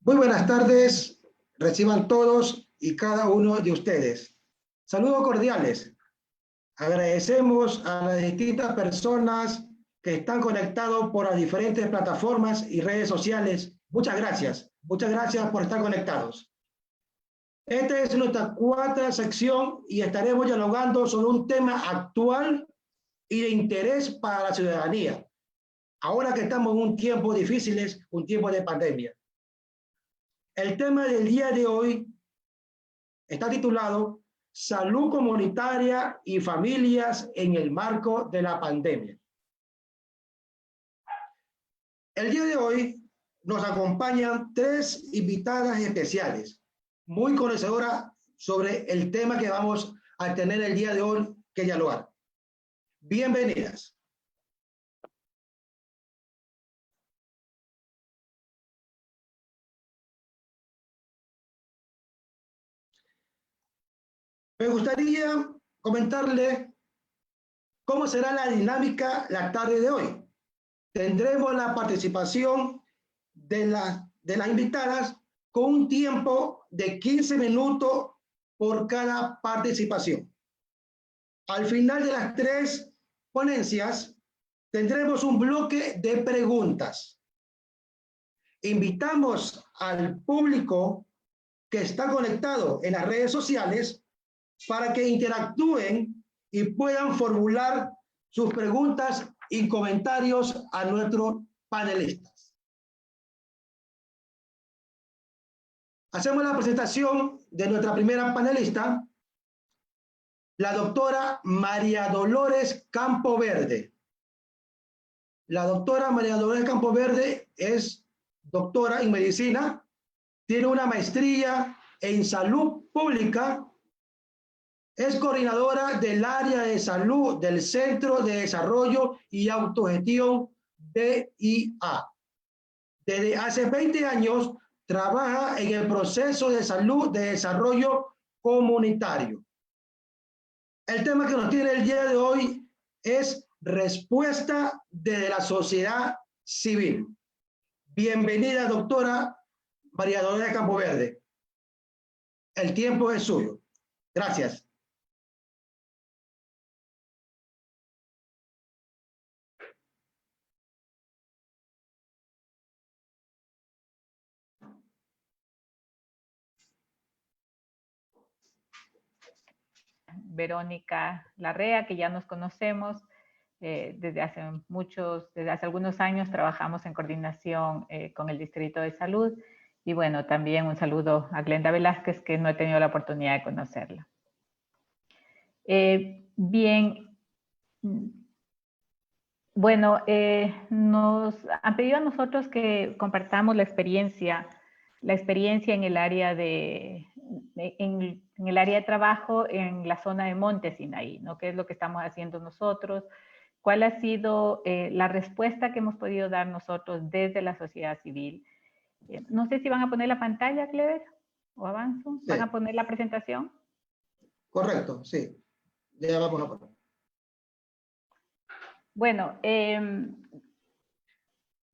Muy buenas tardes, reciban todos y cada uno de ustedes. Saludos cordiales. Agradecemos a las distintas personas que están conectados por las diferentes plataformas y redes sociales. Muchas gracias por estar conectados. Esta es nuestra cuarta sección y estaremos dialogando sobre un tema actual y de interés para la ciudadanía. Ahora que estamos en un tiempo difícil, un tiempo de pandemia. El tema del día de hoy está titulado Salud comunitaria y familias en el marco de la pandemia. El día de hoy nos acompañan tres invitadas especiales, muy conocedoras sobre el tema que vamos a tener el día de hoy que dialogar. Bienvenidas. Me gustaría comentarle cómo será la dinámica la tarde de hoy. Tendremos la participación de las invitadas con un tiempo de 15 minutos por cada participación. Al final de las tres ponencias, tendremos un bloque de preguntas. Invitamos al público que está conectado en las redes sociales para que interactúen y puedan formular sus preguntas y comentarios a nuestros panelistas. Hacemos la presentación de nuestra primera panelista, la doctora María Dolores Campoverde. La doctora María Dolores Campoverde es doctora en medicina, tiene una maestría en salud pública, es coordinadora del área de salud del Centro de Desarrollo y Autogestión DIA. Desde hace 20 años trabaja en el proceso de salud de desarrollo comunitario. El tema que nos tiene el día de hoy es respuesta de la sociedad civil. Bienvenida, doctora María Dolores Campoverde. El tiempo es suyo. Gracias. Verónica Larrea, que ya nos conocemos desde hace algunos años trabajamos en coordinación con el Distrito de Salud. Y bueno, también un saludo a Glenda Velázquez, que no he tenido la oportunidad de conocerla. Bien, bueno, nos han pedido a nosotros que compartamos la experiencia en el área de trabajo en la zona de Monte Sinaí, ¿no? ¿Qué es lo que estamos haciendo nosotros? ¿Cuál ha sido la respuesta que hemos podido dar nosotros desde la sociedad civil? No sé si van a poner la pantalla, Clever, o avanzo. Sí. ¿Van a poner la presentación? Correcto, sí. Ya vamos a poner. Bueno,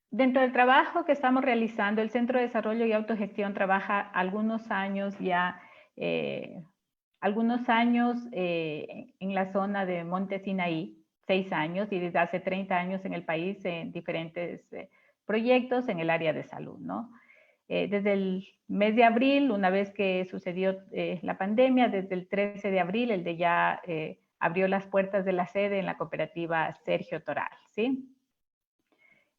dentro del trabajo que estamos realizando, el Centro de Desarrollo y Autogestión trabaja algunos años ya, en la zona de Monte Sinaí, 6 años, y desde hace 30 años en el país en diferentes proyectos en el área de salud, ¿no? Desde el mes de abril, una vez que sucedió la pandemia, desde el 13 de abril, el de ya abrió las puertas de la sede en la cooperativa Sergio Toral, ¿sí?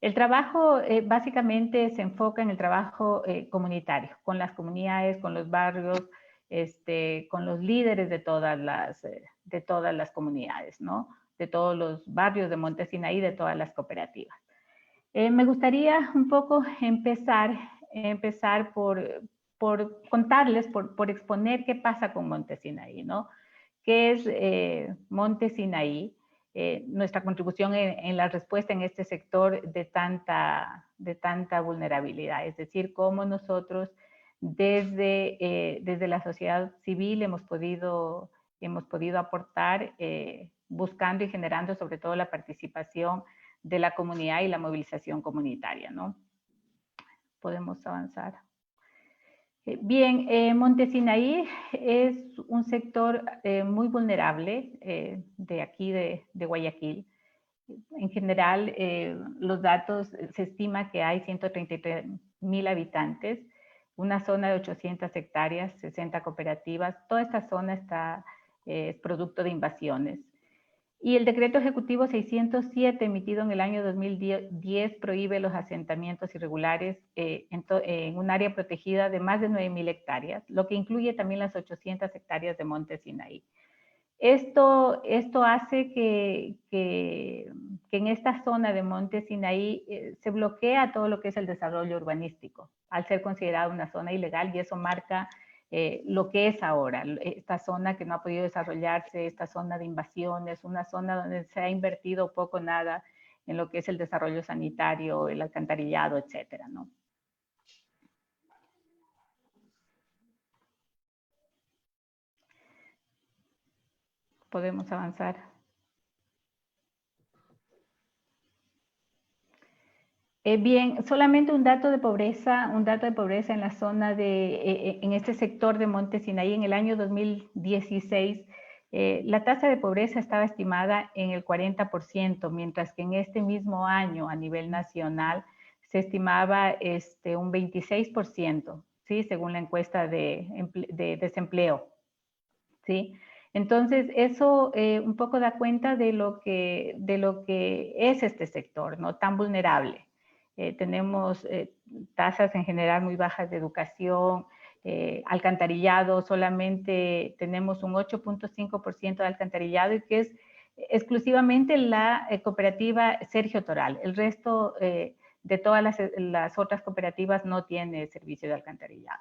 El trabajo básicamente se enfoca en el trabajo comunitario, con las comunidades, con los barrios, con los líderes de todas las comunidades, ¿no? De todos los barrios de Monte Sinaí, de todas las cooperativas. Me gustaría un poco empezar por contarles, por exponer qué pasa con Monte Sinaí, ¿no? ¿Qué es Monte Sinaí? Nuestra contribución en la respuesta en este sector de tanta vulnerabilidad, es decir, cómo nosotros desde la sociedad civil hemos podido aportar buscando y generando sobre todo la participación de la comunidad y la movilización comunitaria, ¿no? Podemos avanzar. Bien, Monte Sinaí es un sector muy vulnerable de aquí, de Guayaquil. En general, los datos, se estima que hay 133.000 habitantes, una zona de 800 hectáreas, 60 cooperativas. Toda esta zona está producto de invasiones. Y el decreto ejecutivo 607, emitido en el año 2010, prohíbe los asentamientos irregulares en un área protegida de más de 9.000 hectáreas, lo que incluye también las 800 hectáreas de Monte Sinaí. Esto hace que en esta zona de Monte Sinaí se bloquea todo lo que es el desarrollo urbanístico, al ser considerada una zona ilegal, y eso marca lo que es ahora, esta zona que no ha podido desarrollarse, esta zona de invasiones, una zona donde se ha invertido poco o nada en lo que es el desarrollo sanitario, el alcantarillado, etcétera, ¿no? Podemos avanzar. Bien, solamente un dato de pobreza en la zona en este sector de Monte Sinaí. En el año 2016, la tasa de pobreza estaba estimada en el 40%, mientras que en este mismo año a nivel nacional se estimaba un 26%, ¿sí? Según la encuesta de desempleo, ¿sí? Entonces, eso un poco da cuenta de lo que es este sector, ¿no? Tan vulnerable. Tenemos tasas en general muy bajas de educación, alcantarillado, solamente tenemos un 8.5% de alcantarillado, y que es exclusivamente la cooperativa Sergio Toral. El resto de todas las otras cooperativas no tiene servicio de alcantarillado.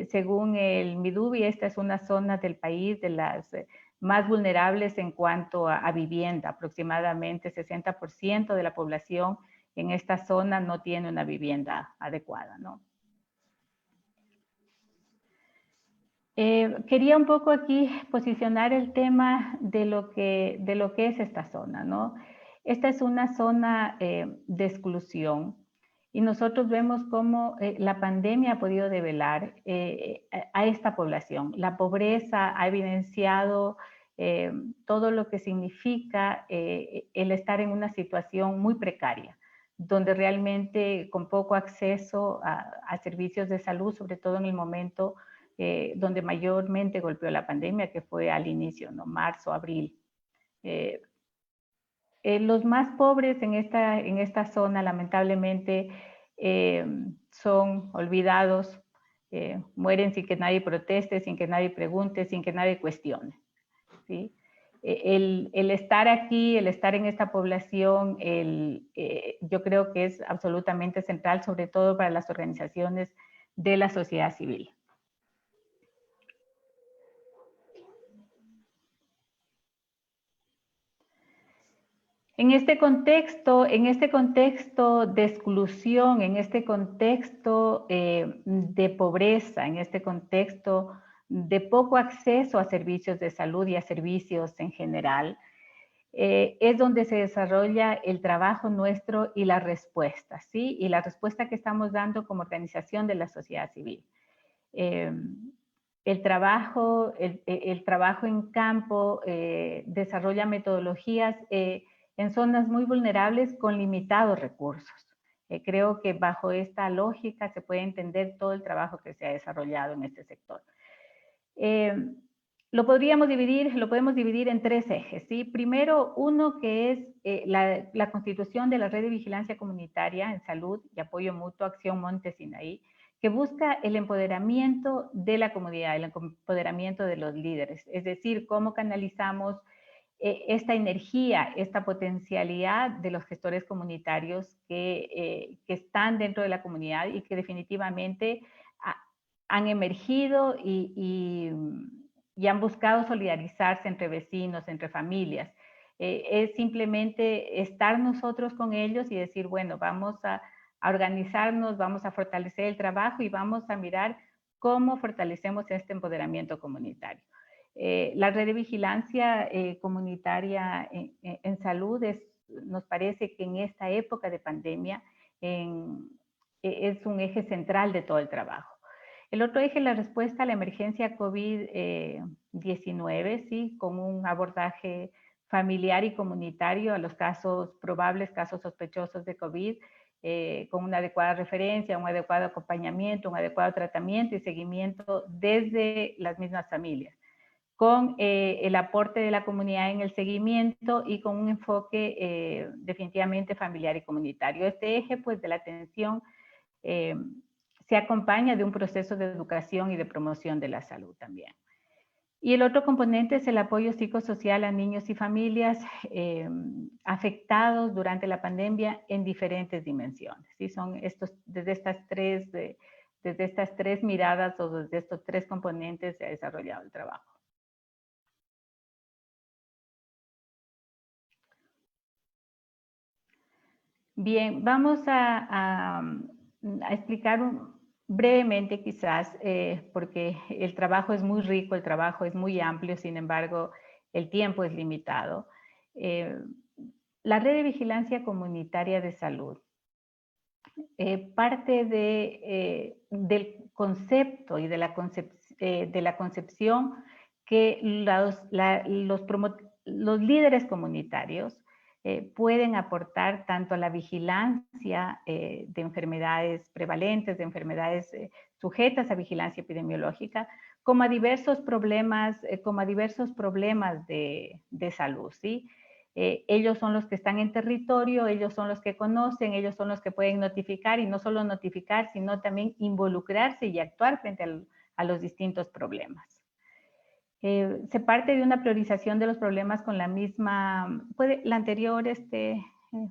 Según el Midubi, esta es una zona del país de las más vulnerables en cuanto a vivienda. Aproximadamente 60% de la población en esta zona no tiene una vivienda adecuada, ¿no? Quería un poco aquí posicionar el tema de lo que es esta zona, ¿no? Esta es una zona de exclusión, y nosotros vemos cómo la pandemia ha podido develar a esta población. La pobreza ha evidenciado todo lo que significa el estar en una situación muy precaria, donde realmente con poco acceso a servicios de salud, sobre todo en el momento donde mayormente golpeó la pandemia, que fue al inicio, ¿no? Marzo, abril. Los más pobres en esta zona, lamentablemente, son olvidados, mueren sin que nadie proteste, sin que nadie pregunte, sin que nadie cuestione, ¿sí? El estar aquí, el estar en esta población, yo creo que es absolutamente central, sobre todo para las organizaciones de la sociedad civil. En este contexto de exclusión, en este contexto de pobreza, en este contexto de poco acceso a servicios de salud y a servicios en general, es donde se desarrolla el trabajo nuestro y la respuesta, ¿sí? Y la respuesta que estamos dando como organización de la sociedad civil. El trabajo en campo desarrolla metodologías en zonas muy vulnerables con limitados recursos. Creo que bajo esta lógica se puede entender todo el trabajo que se ha desarrollado en este sector. Lo podemos dividir en tres ejes, ¿sí? Primero, uno que es la constitución de la red de vigilancia comunitaria en salud y apoyo mutuo Acción Monte Sinaí, que busca el empoderamiento de la comunidad, el empoderamiento de los líderes, es decir, cómo canalizamos esta energía, esta potencialidad de los gestores comunitarios que están dentro de la comunidad y que definitivamente han emergido y han buscado solidarizarse entre vecinos, entre familias. Es simplemente estar nosotros con ellos y decir, bueno, vamos a organizarnos, vamos a fortalecer el trabajo y vamos a mirar cómo fortalecemos este empoderamiento comunitario. La red de vigilancia comunitaria en salud es nos parece que en esta época de pandemia es un eje central de todo el trabajo. El otro eje es la respuesta a la emergencia COVID-19, ¿sí? Con un abordaje familiar y comunitario a los probables casos sospechosos de COVID, con una adecuada referencia, un adecuado acompañamiento, un adecuado tratamiento y seguimiento desde las mismas familias, con el aporte de la comunidad en el seguimiento y con un enfoque definitivamente familiar y comunitario. Este eje, pues, de la atención se acompaña de un proceso de educación y de promoción de la salud también. Y el otro componente es el apoyo psicosocial a niños y familias afectados durante la pandemia en diferentes dimensiones. ¿Sí? Son desde estas tres miradas o desde estos tres componentes se ha desarrollado el trabajo. Bien, vamos a explicar brevemente quizás, porque el trabajo es muy rico, el trabajo es muy amplio, sin embargo, el tiempo es limitado. La red de vigilancia comunitaria de salud parte del concepto y de la concepción que los líderes comunitarios pueden aportar tanto a la vigilancia de enfermedades prevalentes, de enfermedades sujetas a vigilancia epidemiológica, como a diversos problemas, de salud, ¿sí? Ellos son los que están en territorio, ellos son los que conocen, ellos son los que pueden notificar y no solo notificar, sino también involucrarse y actuar frente a los distintos problemas. Se parte de una priorización de los problemas con la misma,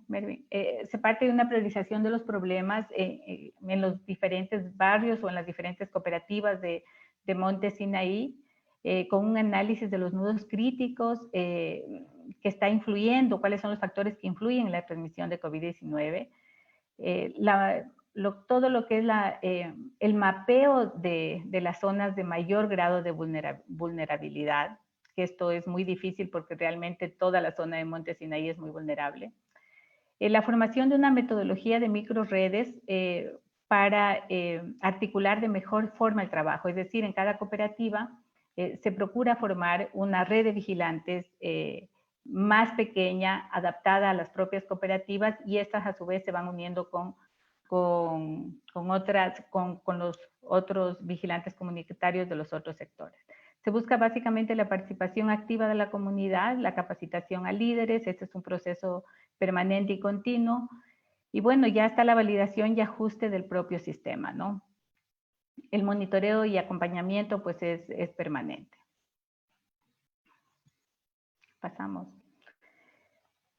Mervin, se parte de una priorización de los problemas en los diferentes barrios o en las diferentes cooperativas de Monte Sinaí, con un análisis de los nudos críticos que está influyendo, cuáles son los factores que influyen en la transmisión de COVID-19, todo lo que es el mapeo de las zonas de mayor grado de vulnerabilidad, que esto es muy difícil porque realmente toda la zona de Monte Sinaí es muy vulnerable. La formación de una metodología de microredes para articular de mejor forma el trabajo, es decir, en cada cooperativa se procura formar una red de vigilantes más pequeña, adaptada a las propias cooperativas, y estas a su vez se van uniendo con los otros vigilantes comunitarios de los otros sectores. Se busca básicamente la participación activa de la comunidad, la capacitación a líderes, este es un proceso permanente y continuo, y bueno, ya está la validación y ajuste del propio sistema, ¿no? El monitoreo y acompañamiento pues es permanente. Pasamos.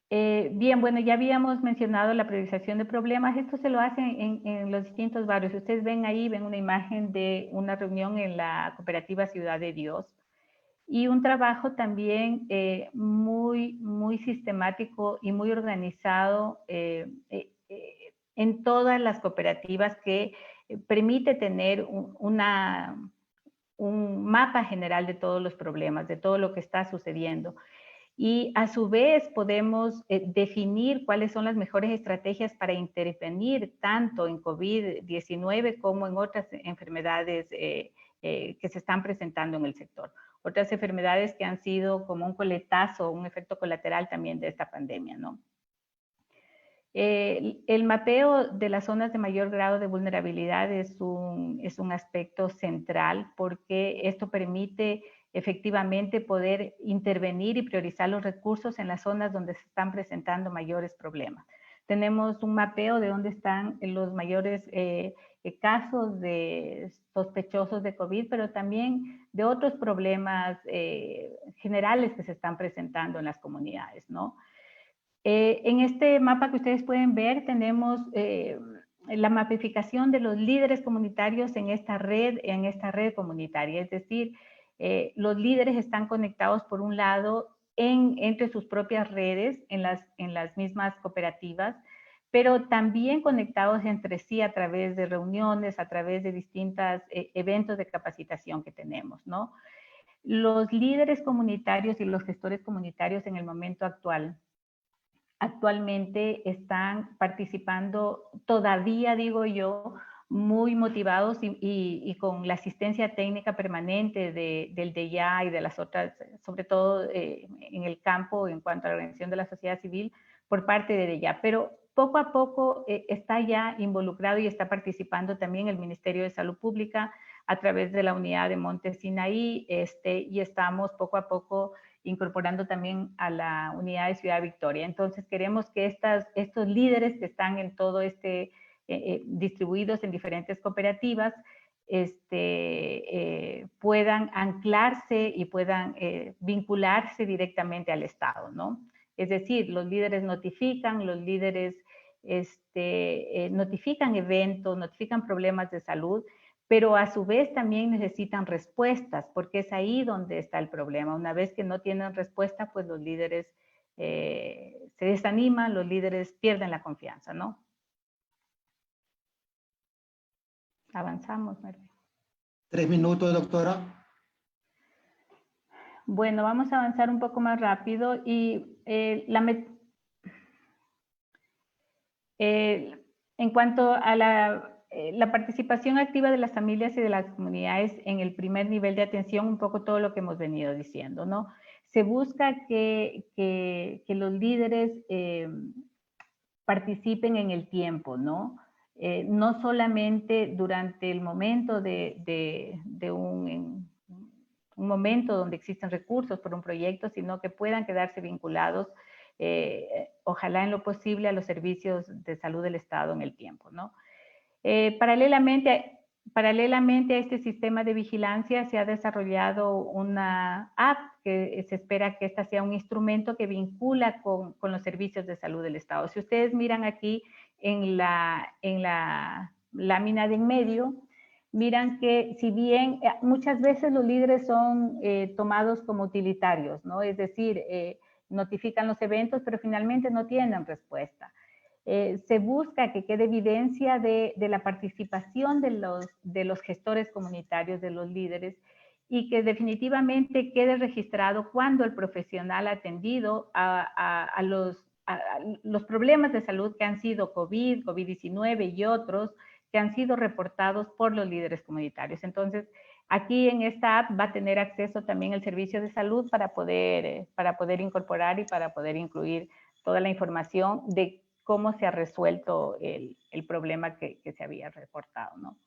Bien, bueno, ya habíamos mencionado la priorización de problemas. Esto se lo hacen en los distintos barrios. Ustedes ven ahí, ven una imagen de una reunión en la cooperativa Ciudad de Dios y un trabajo también muy sistemático y muy organizado en todas las cooperativas que permite tener un mapa general de todos los problemas, de todo lo que está sucediendo. Y a su vez podemos definir cuáles son las mejores estrategias para intervenir tanto en COVID-19 como en otras enfermedades que se están presentando en el sector. Otras enfermedades que han sido como un coletazo, un efecto colateral también de esta pandemia, ¿no? El mapeo de las zonas de mayor grado de vulnerabilidad es un aspecto central porque esto permite efectivamente poder intervenir y priorizar los recursos en las zonas donde se están presentando mayores problemas. Tenemos un mapeo de dónde están los mayores casos de sospechosos de COVID, pero también de otros problemas generales que se están presentando en las comunidades, ¿no? En este mapa que ustedes pueden ver tenemos la mapificación de los líderes comunitarios en esta red comunitaria, es decir, los líderes están conectados por un lado entre sus propias redes en las mismas cooperativas, pero también conectados entre sí a través de reuniones, a través de distintos eventos de capacitación que tenemos, ¿no? Los líderes comunitarios y los gestores comunitarios en el momento actual actualmente están participando todavía, digo yo, muy motivados y con la asistencia técnica permanente del DEIA y de las otras, sobre todo en el campo en cuanto a la organización de la sociedad civil por parte de DEIA. Pero poco a poco está ya involucrado y está participando también el Ministerio de Salud Pública a través de la unidad de Monte Sinaí, y estamos poco a poco incorporando también a la unidad de Ciudad Victoria. Entonces queremos que estos líderes que están en todo distribuidos en diferentes cooperativas, puedan anclarse y puedan vincularse directamente al Estado, ¿no? Es decir, los líderes notifican, los líderes notifican eventos, notifican problemas de salud, pero a su vez también necesitan respuestas, porque es ahí donde está el problema. Una vez que no tienen respuesta, pues los líderes se desaniman, los líderes pierden la confianza, ¿no? Avanzamos, Mervin. 3 minutos, doctora. Bueno, vamos a avanzar un poco más rápido y en cuanto a la participación activa de las familias y de las comunidades en el primer nivel de atención, un poco todo lo que hemos venido diciendo, ¿no? Se busca que los líderes participen en el tiempo, ¿no? No solamente durante el momento de un momento donde existen recursos por un proyecto, sino que puedan quedarse vinculados, ojalá en lo posible, a los servicios de salud del Estado en el tiempo, ¿no? Paralelamente a este sistema de vigilancia se ha desarrollado una app que se espera que esta sea un instrumento que vincula con los servicios de salud del Estado. Si ustedes miran aquí en la lámina de en medio, miran que si bien muchas veces los líderes son tomados como utilitarios, ¿no? Es decir, notifican los eventos, pero finalmente no tienen respuesta. Se busca que quede evidencia de la participación de los gestores comunitarios, de los líderes, y que definitivamente quede registrado cuando el profesional ha atendido a los problemas de salud que han sido COVID, COVID-19 y otros que han sido reportados por los líderes comunitarios. Entonces, aquí en esta app va a tener acceso también el servicio de salud para poder incorporar y para poder incluir toda la información de cómo se ha resuelto el problema que se había reportado, ¿no?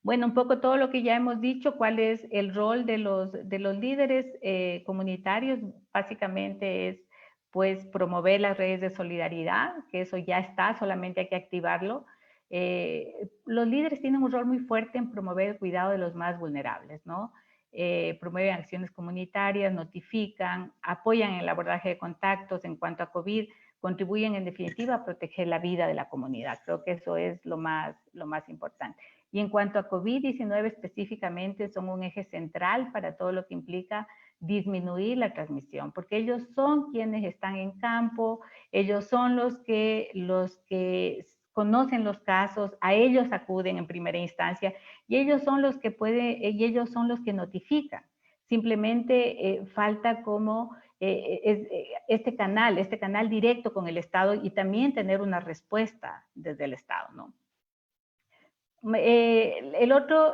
Bueno, un poco todo lo que ya hemos dicho, cuál es el rol de los líderes comunitarios, básicamente es pues promover las redes de solidaridad, que eso ya está, solamente hay que activarlo. Los líderes tienen un rol muy fuerte en promover el cuidado de los más vulnerables, ¿no? Promueven acciones comunitarias, notifican, apoyan en el abordaje de contactos en cuanto a COVID, contribuyen en definitiva a proteger la vida de la comunidad. Creo que eso es lo más importante. Y en cuanto a COVID-19 específicamente, son un eje central para todo lo que implica disminuir la transmisión, porque ellos son quienes están en campo, ellos son los que conocen los casos, a ellos acuden en primera instancia y ellos son los que notifican. Simplemente falta como este canal directo con el Estado y también tener una respuesta desde el Estado, ¿no? El otro,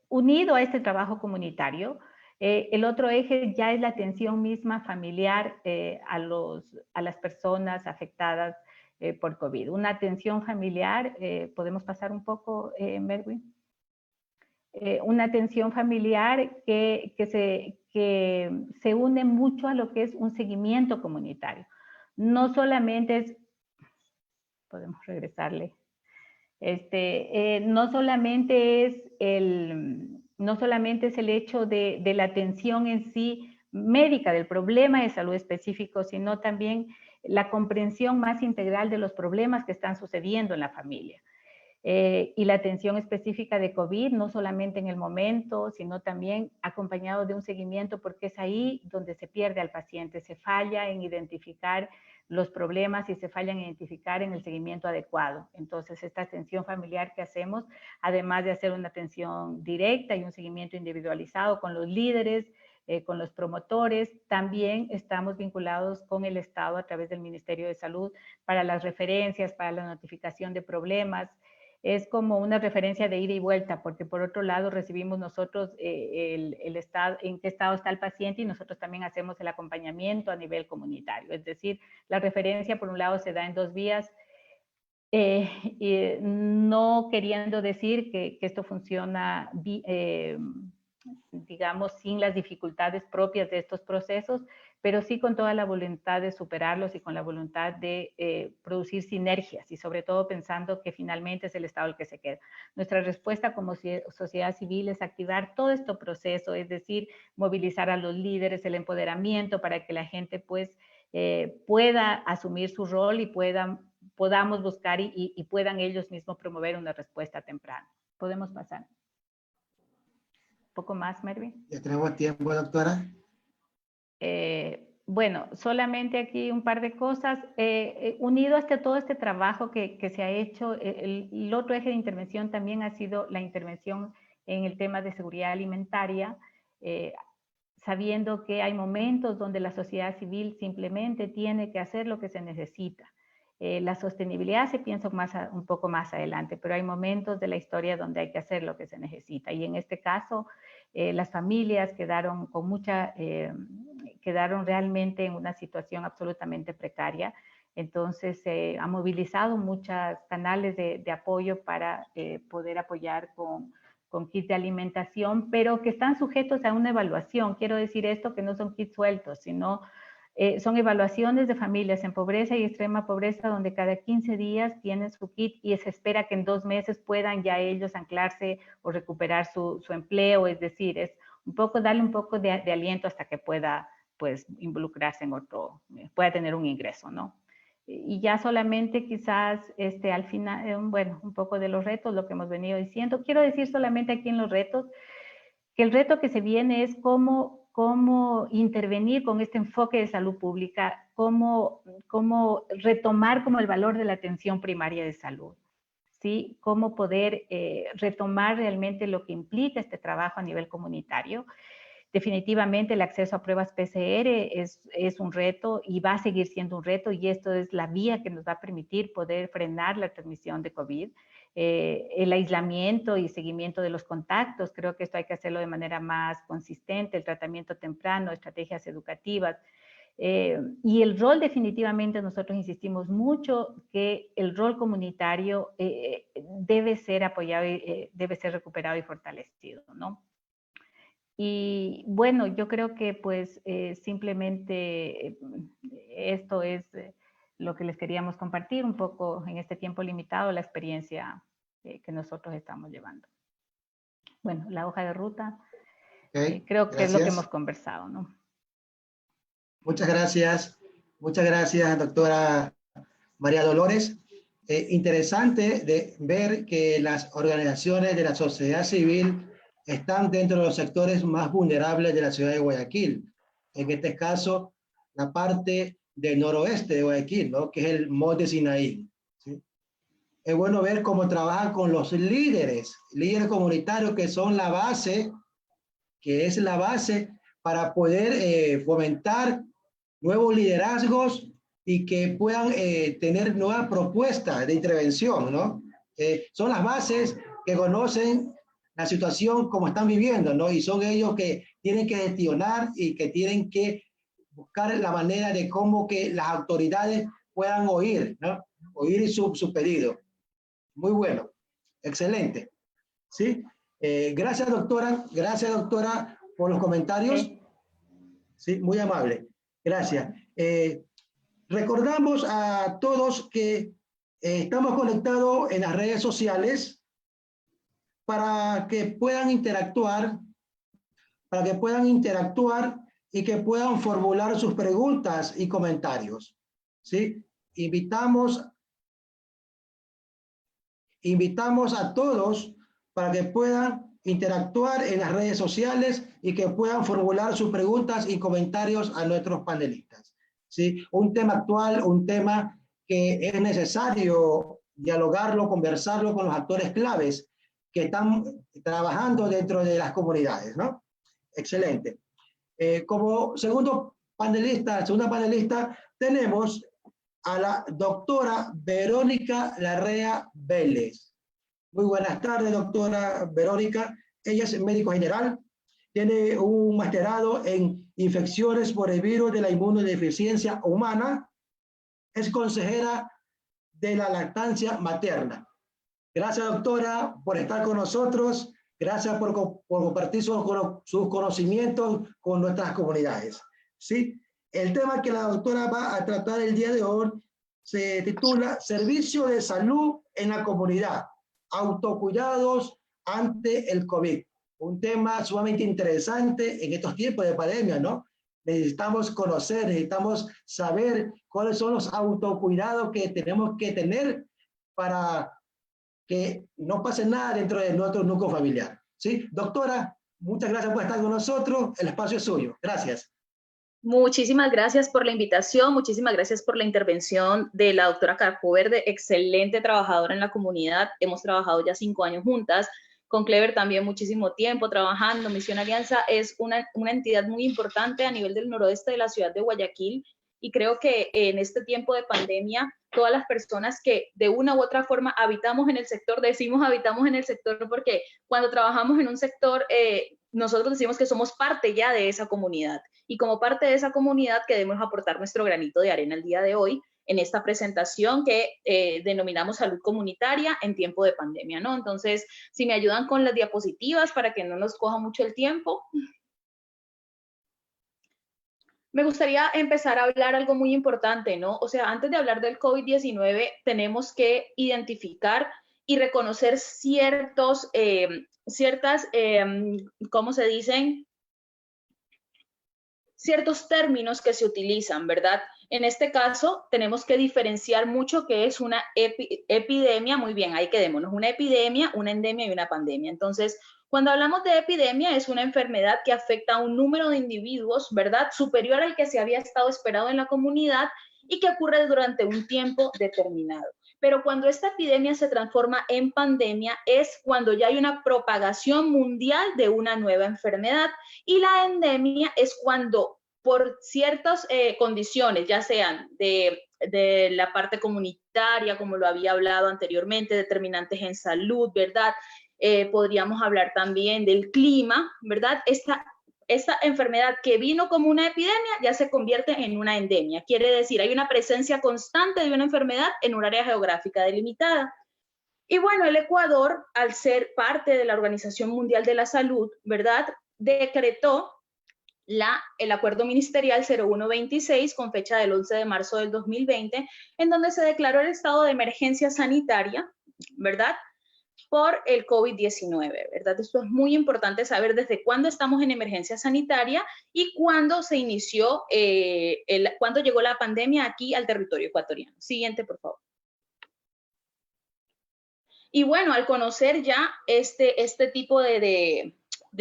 unido a este trabajo comunitario, el otro eje ya es la atención misma familiar a las personas afectadas por COVID. Una atención familiar, ¿podemos pasar un poco, Merwin? Una atención familiar que se une mucho a lo que es un seguimiento comunitario. No solamente es, podemos regresarle, no solamente es el hecho de la atención en sí médica del problema de salud específico, sino también la comprensión más integral de los problemas que están sucediendo en la familia. Y la atención específica de COVID, no solamente en el momento, sino también acompañado de un seguimiento, porque es ahí donde se pierde al paciente, se falla en identificar los problemas y se falla en identificar en el seguimiento adecuado. Entonces, esta atención familiar que hacemos, además de hacer una atención directa y un seguimiento individualizado con los líderes, con los promotores. También estamos vinculados con el Estado a través del Ministerio de Salud para las referencias, para la notificación de problemas. Es como una referencia de ida y vuelta, porque por otro lado recibimos nosotros el estado, en qué estado está el paciente, y nosotros también hacemos el acompañamiento a nivel comunitario. Es decir, la referencia por un lado se da en 2 vías, no queriendo decir que esto funciona, digamos, sin las dificultades propias de estos procesos, pero sí con toda la voluntad de superarlos y con la voluntad de producir sinergias, y sobre todo pensando que finalmente es el Estado el que se queda. Nuestra respuesta como sociedad civil es activar todo este proceso, es decir, movilizar a los líderes, el empoderamiento para que la gente pues pueda asumir su rol y podamos buscar y puedan ellos mismos promover una respuesta temprana. Podemos pasar. Un poco más, Mervin. Ya tenemos tiempo, doctora. Bueno, solamente aquí un par de cosas. Unido a todo este trabajo que se ha hecho, el otro eje de intervención también ha sido la intervención en el tema de seguridad alimentaria, sabiendo que hay momentos donde la sociedad civil simplemente tiene que hacer lo que se necesita. La sostenibilidad se piensa un poco más adelante, pero hay momentos de la historia donde hay que hacer lo que se necesita. Y en este caso, las familias quedaron quedaron realmente en una situación absolutamente precaria. Entonces, ha movilizado muchos canales de apoyo para poder apoyar con kits de alimentación, pero que están sujetos a una evaluación. Quiero decir esto, que no son kits sueltos, sino son evaluaciones de familias en pobreza y extrema pobreza, donde cada 15 días tienen su kit y se espera que en 2 meses puedan ya ellos anclarse o recuperar su empleo. Es decir, es un poco darle un poco de aliento hasta que pueda pues involucrarse en otro, pueda tener un ingreso, ¿no? Y ya solamente quizás al final, bueno, un poco de los retos, lo que hemos venido diciendo. Quiero decir solamente aquí en los retos, que el reto que se viene es cómo intervenir con este enfoque de salud pública, cómo retomar como el valor de la atención primaria de salud, ¿sí? Cómo poder retomar realmente lo que implica este trabajo a nivel comunitario. Definitivamente el acceso a pruebas PCR es un reto y va a seguir siendo un reto, y esto es la vía que nos va a permitir poder frenar la transmisión de COVID. El aislamiento y seguimiento de los contactos, creo que esto hay que hacerlo de manera más consistente, el tratamiento temprano, estrategias educativas. Y el rol, definitivamente, nosotros insistimos mucho que el rol comunitario debe ser apoyado, debe ser recuperado y fortalecido, ¿no? Y bueno, yo creo que pues simplemente esto es lo que les queríamos compartir un poco en este tiempo limitado, la experiencia que nosotros estamos llevando. Bueno, la hoja de ruta, creo que es lo que hemos conversado, ¿no? Muchas gracias, doctora María Dolores. Interesante de ver que las organizaciones de la sociedad civil están dentro de los sectores más vulnerables de la ciudad de Guayaquil. En este caso, la parte del noroeste de Guayaquil, ¿no? Que es el Monte Sinaí, ¿sí? Es bueno ver cómo trabajan con los líderes comunitarios, que son la base, para poder fomentar nuevos liderazgos y que puedan tener nuevas propuestas de intervención, ¿no? Son las bases que conocen la situación como están viviendo, ¿no? Y son ellos que tienen que gestionar y que tienen que buscar la manera de cómo que las autoridades puedan oír, ¿no? Oír su pedido. Muy bueno, excelente. ¿Sí? Gracias, doctora, por los comentarios. Sí, sí, muy amable. Gracias. Recordamos a todos que estamos conectados en las redes sociales para que puedan interactuar, y que puedan formular sus preguntas y comentarios. ¿Sí? Invitamos a todos para que puedan interactuar en las redes sociales y que puedan formular sus preguntas y comentarios a nuestros panelistas. ¿Sí? Un tema actual, un tema que es necesario dialogarlo, conversarlo con los actores claves que están trabajando dentro de las comunidades, ¿no? Excelente. Como segunda panelista, tenemos a la doctora Verónica Larrea Vélez. Muy buenas tardes, doctora Verónica. Ella es médico general, tiene un masterado en infecciones por el virus de la inmunodeficiencia humana, es consejera de la lactancia materna. Gracias, doctora, por estar con nosotros. Gracias por compartir sus conocimientos con nuestras comunidades. ¿Sí? El tema que la doctora va a tratar el día de hoy se titula Servicio de Salud en la Comunidad, autocuidados ante el COVID. Un tema sumamente interesante en estos tiempos de pandemia, ¿no? Necesitamos conocer, necesitamos saber cuáles son los autocuidados que tenemos que tener para que no pase nada dentro de nuestro núcleo familiar. ¿Sí? Doctora, muchas gracias por estar con nosotros. El espacio es suyo. Gracias. Muchísimas gracias por la invitación, muchísimas gracias por la intervención de la doctora Campoverde, excelente trabajadora en la comunidad. Hemos trabajado ya 5 años juntas, con Clever también muchísimo tiempo trabajando. Misión Alianza es una entidad muy importante a nivel del noroeste de la ciudad de Guayaquil, y creo que en este tiempo de pandemia, todas las personas que de una u otra forma habitamos en el sector, decimos habitamos en el sector porque cuando trabajamos en un sector, nosotros decimos que somos parte ya de esa comunidad, y como parte de esa comunidad queremos aportar nuestro granito de arena el día de hoy en esta presentación que denominamos salud comunitaria en tiempo de pandemia, ¿no? Entonces, si me ayudan con las diapositivas para que no nos coja mucho el tiempo. Me gustaría empezar a hablar algo muy importante, ¿no? O sea, antes de hablar del COVID-19, tenemos que identificar y reconocer ¿cómo se dicen? Ciertos términos que se utilizan, ¿verdad? En este caso, tenemos que diferenciar mucho qué es una epidemia. Muy bien, ahí quedémonos. Una epidemia, una endemia y una pandemia. Entonces, cuando hablamos de epidemia, es una enfermedad que afecta a un número de individuos, ¿verdad? Superior al que se había estado esperado en la comunidad y que ocurre durante un tiempo determinado. Pero cuando esta epidemia se transforma en pandemia es cuando ya hay una propagación mundial de una nueva enfermedad, y la endemia es cuando por ciertas condiciones, ya sean de la parte comunitaria, como lo había hablado anteriormente, determinantes en salud, ¿verdad? Podríamos hablar también del clima, ¿verdad? Esta enfermedad que vino como una epidemia ya se convierte en una endemia. Quiere decir, hay una presencia constante de una enfermedad en un área geográfica delimitada. Y bueno, el Ecuador, al ser parte de la Organización Mundial de la Salud, ¿verdad?, decretó el Acuerdo Ministerial 0126 con fecha del 11 de marzo del 2020, en donde se declaró el estado de emergencia sanitaria, ¿verdad?, por el COVID-19, ¿verdad? Esto es muy importante saber desde cuándo estamos en emergencia sanitaria y cuándo se inició, cuándo llegó la pandemia aquí al territorio ecuatoriano. Siguiente, por favor. Y bueno, al conocer ya este tipo de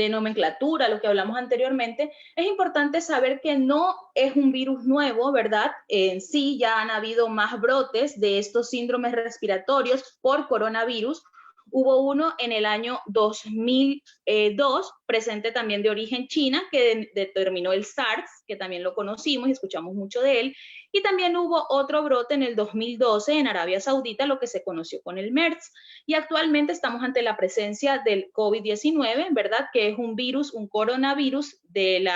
nomenclatura, lo que hablamos anteriormente, es importante saber que no es un virus nuevo, ¿verdad? En sí ya han habido más brotes de estos síndromes respiratorios por coronavirus. Hubo uno en el año 2002, presente también de origen china, que determinó el SARS, que también lo conocimos y escuchamos mucho de él. Y también hubo otro brote en el 2012 en Arabia Saudita, lo que se conoció con el MERS. Y actualmente estamos ante la presencia del COVID-19, ¿verdad? Que es un virus, un coronavirus del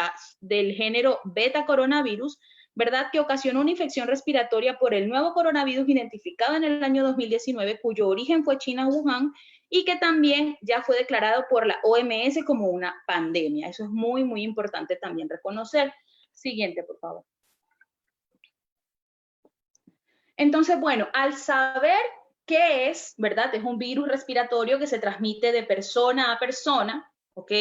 género beta coronavirus, ¿verdad?, que ocasionó una infección respiratoria por el nuevo coronavirus identificado en el año 2019, cuyo origen fue China, Wuhan, y que también ya fue declarado por la OMS como una pandemia. Eso es muy, muy importante también reconocer. Siguiente, por favor. Entonces, bueno, al saber qué es, ¿verdad?, es un virus respiratorio que se transmite de persona a persona, ¿ok?,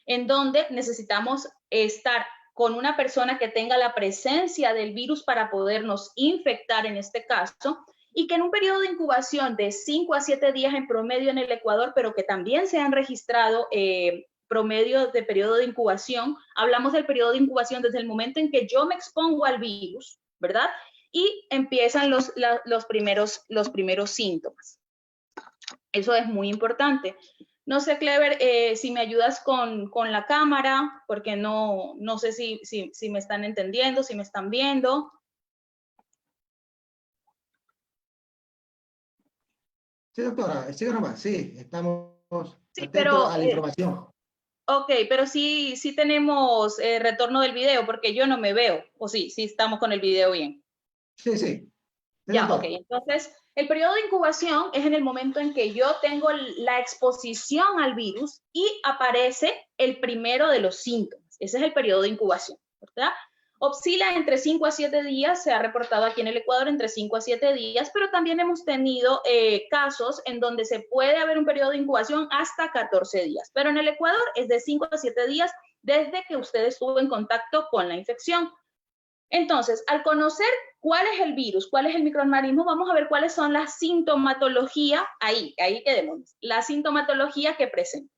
en donde necesitamos estar con una persona que tenga la presencia del virus para podernos infectar en este caso, y que en un periodo de incubación de 5 a 7 días en promedio en el Ecuador, pero que también se han registrado promedio de periodo de incubación. Hablamos del periodo de incubación desde el momento en que yo me expongo al virus, ¿verdad?, y empiezan los primeros síntomas. Eso es muy importante. No sé, Clever, si me ayudas con la cámara, porque no sé si me están entendiendo, si me están viendo. Sí, doctora, sigue nomás, sí, estamos Sí, atentos pero, a la información. ok, pero sí tenemos retorno del video, porque yo no me veo. O sí estamos con el video bien. Sí, sí. Ya, ok. Doctor. Entonces, el periodo de incubación es en el momento en que yo tengo la exposición al virus y aparece el primero de los síntomas. Ese es el periodo de incubación, ¿verdad? Oscila entre 5 a 7 días, se ha reportado aquí en el Ecuador entre 5 a 7 días, pero también hemos tenido casos en donde se puede haber un periodo de incubación hasta 14 días, pero en el Ecuador es de 5 a 7 días desde que usted estuvo en contacto con la infección. Entonces, al conocer cuál es el virus, cuál es el microorganismo, vamos a ver cuáles son las sintomatologías, ahí quedémonos, la sintomatología que presenta.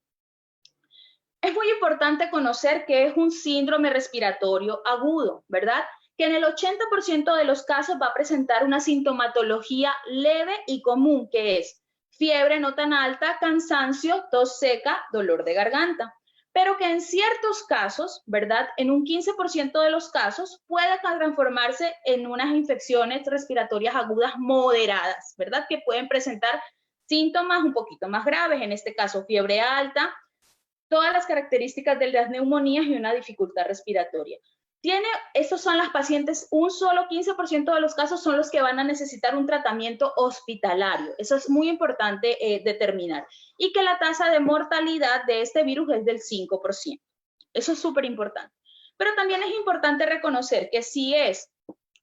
Es muy importante conocer que es un síndrome respiratorio agudo, ¿verdad? Que en el 80% de los casos va a presentar una sintomatología leve y común, que es fiebre no tan alta, cansancio, tos seca, dolor de garganta. Pero que en ciertos casos, ¿verdad? En un 15% de los casos puede transformarse en unas infecciones respiratorias agudas moderadas, ¿verdad? Que pueden presentar síntomas un poquito más graves, en este caso fiebre alta, todas las características de las neumonías y una dificultad respiratoria. Estos son las pacientes, un solo 15% de los casos son los que van a necesitar un tratamiento hospitalario. Eso es muy importante determinar. Y que la tasa de mortalidad de este virus es del 5%. Eso es súper importante. Pero también es importante reconocer que si es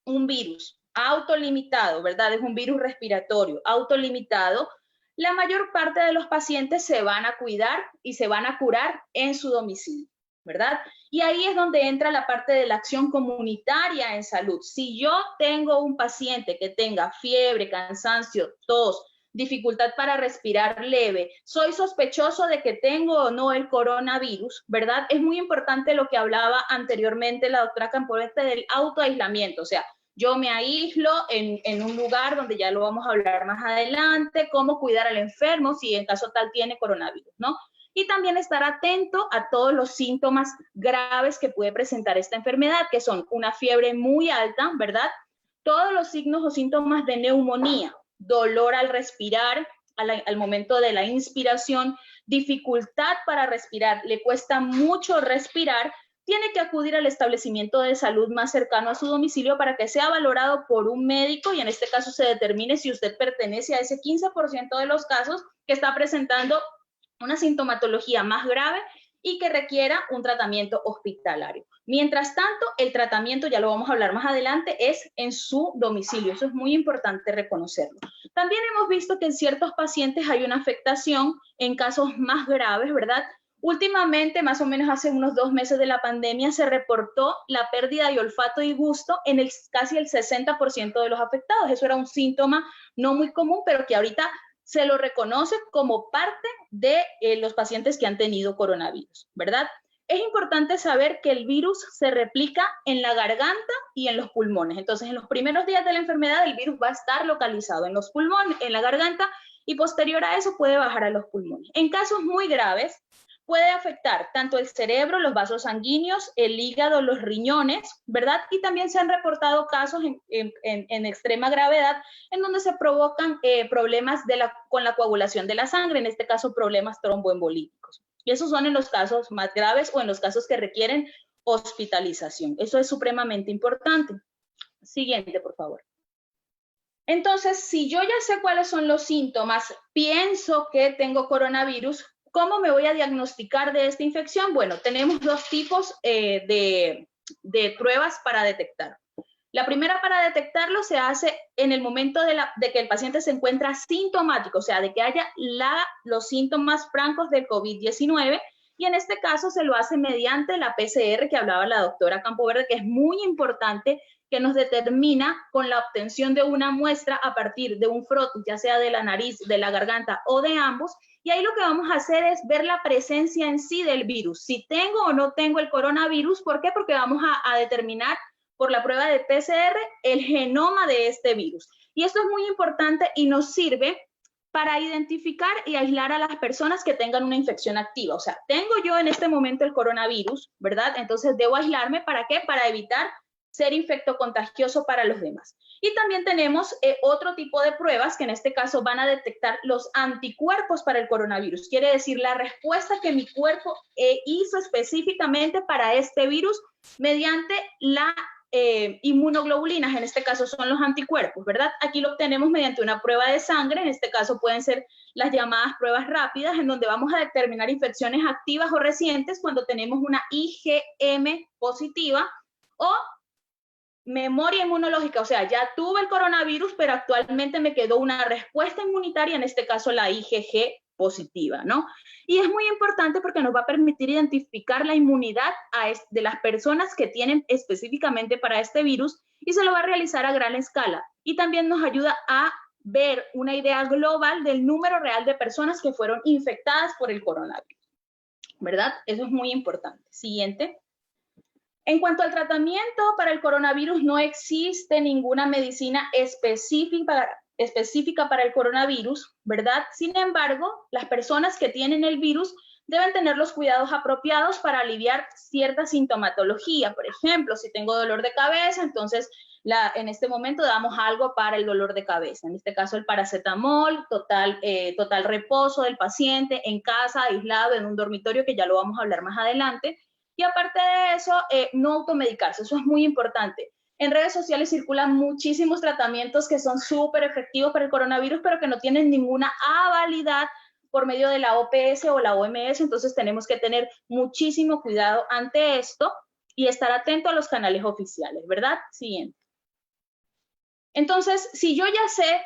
un virus autolimitado, ¿verdad? Es un virus respiratorio autolimitado, la mayor parte de los pacientes se van a cuidar y se van a curar en su domicilio, ¿verdad? Y ahí es donde entra la parte de la acción comunitaria en salud. Si yo tengo un paciente que tenga fiebre, cansancio, tos, dificultad para respirar leve, soy sospechoso de que tengo o no el coronavirus, ¿verdad? Es muy importante lo que hablaba anteriormente la doctora Campoverde del autoaislamiento, o sea, yo me aíslo en un lugar donde ya lo vamos a hablar más adelante, cómo cuidar al enfermo si en caso tal tiene coronavirus, ¿no? Y también estar atento a todos los síntomas graves que puede presentar esta enfermedad, que son una fiebre muy alta, ¿verdad? Todos los signos o síntomas de neumonía, dolor al respirar, al momento de la inspiración, dificultad para respirar, le cuesta mucho respirar, tiene que acudir al establecimiento de salud más cercano a su domicilio para que sea valorado por un médico y en este caso se determine si usted pertenece a ese 15% de los casos que está presentando una sintomatología más grave y que requiera un tratamiento hospitalario. Mientras tanto, el tratamiento, ya lo vamos a hablar más adelante, es en su domicilio. Eso es muy importante reconocerlo. También hemos visto que en ciertos pacientes hay una afectación en casos más graves, ¿verdad? Últimamente, más o menos hace unos 2 meses de la pandemia, se reportó la pérdida de olfato y gusto en casi el 60% de los afectados. Eso era un síntoma no muy común, pero que ahorita se lo reconoce como parte de los pacientes que han tenido coronavirus, ¿verdad? Es importante saber que el virus se replica en la garganta y en los pulmones. Entonces, en los primeros días de la enfermedad, el virus va a estar localizado en los pulmones, en la garganta, y posterior a eso puede bajar a los pulmones. En casos muy graves, puede afectar tanto el cerebro, los vasos sanguíneos, el hígado, los riñones, ¿verdad? Y también se han reportado casos en extrema gravedad en donde se provocan problemas con la coagulación de la sangre, en este caso problemas tromboembolíticos. Y esos son en los casos más graves o en los casos que requieren hospitalización. Eso es supremamente importante. Siguiente, por favor. Entonces, si yo ya sé cuáles son los síntomas, pienso que tengo coronavirus, ¿cómo me voy a diagnosticar de esta infección? Bueno, tenemos 2 tipos de pruebas para detectar. La primera para detectarlo se hace en el momento de que el paciente se encuentra sintomático, o sea, de que haya los síntomas francos del COVID-19, y en este caso se lo hace mediante la PCR que hablaba la doctora Campoverde, que es muy importante, que nos determina con la obtención de una muestra a partir de un frote, ya sea de la nariz, de la garganta o de ambos, y ahí lo que vamos a hacer es ver la presencia en sí del virus, si tengo o no tengo el coronavirus. ¿Por qué? Porque vamos a determinar por la prueba de PCR el genoma de este virus. Y esto es muy importante y nos sirve para identificar y aislar a las personas que tengan una infección activa. O sea, tengo yo en este momento el coronavirus, ¿verdad? Entonces debo aislarme, ¿para qué? Para evitar ser infectocontagioso para los demás. Y también tenemos otro tipo de pruebas que en este caso van a detectar los anticuerpos para el coronavirus. Quiere decir la respuesta que mi cuerpo hizo específicamente para este virus mediante la inmunoglobulinas, en este caso son los anticuerpos, ¿verdad? Aquí lo obtenemos mediante una prueba de sangre, en este caso pueden ser las llamadas pruebas rápidas, en donde vamos a determinar infecciones activas o recientes cuando tenemos una IgM positiva o memoria inmunológica, o sea, ya tuve el coronavirus, pero actualmente me quedó una respuesta inmunitaria, en este caso la IgG positiva, ¿no? Y es muy importante porque nos va a permitir identificar la inmunidad de las personas que tienen específicamente para este virus y se lo va a realizar a gran escala. Y también nos ayuda a ver una idea global del número real de personas que fueron infectadas por el coronavirus, ¿verdad? Eso es muy importante. Siguiente. En cuanto al tratamiento para el coronavirus, no existe ninguna medicina específica para el coronavirus, ¿verdad? Sin embargo, las personas que tienen el virus deben tener los cuidados apropiados para aliviar cierta sintomatología. Por ejemplo, si tengo dolor de cabeza, entonces en este momento damos algo para el dolor de cabeza. En este caso, el paracetamol, total reposo del paciente en casa, aislado, en un dormitorio, que ya lo vamos a hablar más adelante. Y aparte de eso, no automedicarse, eso es muy importante. En redes sociales circulan muchísimos tratamientos que son súper efectivos para el coronavirus, pero que no tienen ninguna avalidad por medio de la OPS o la OMS, entonces tenemos que tener muchísimo cuidado ante esto y estar atento a los canales oficiales, ¿verdad? Siguiente. Entonces, si yo ya sé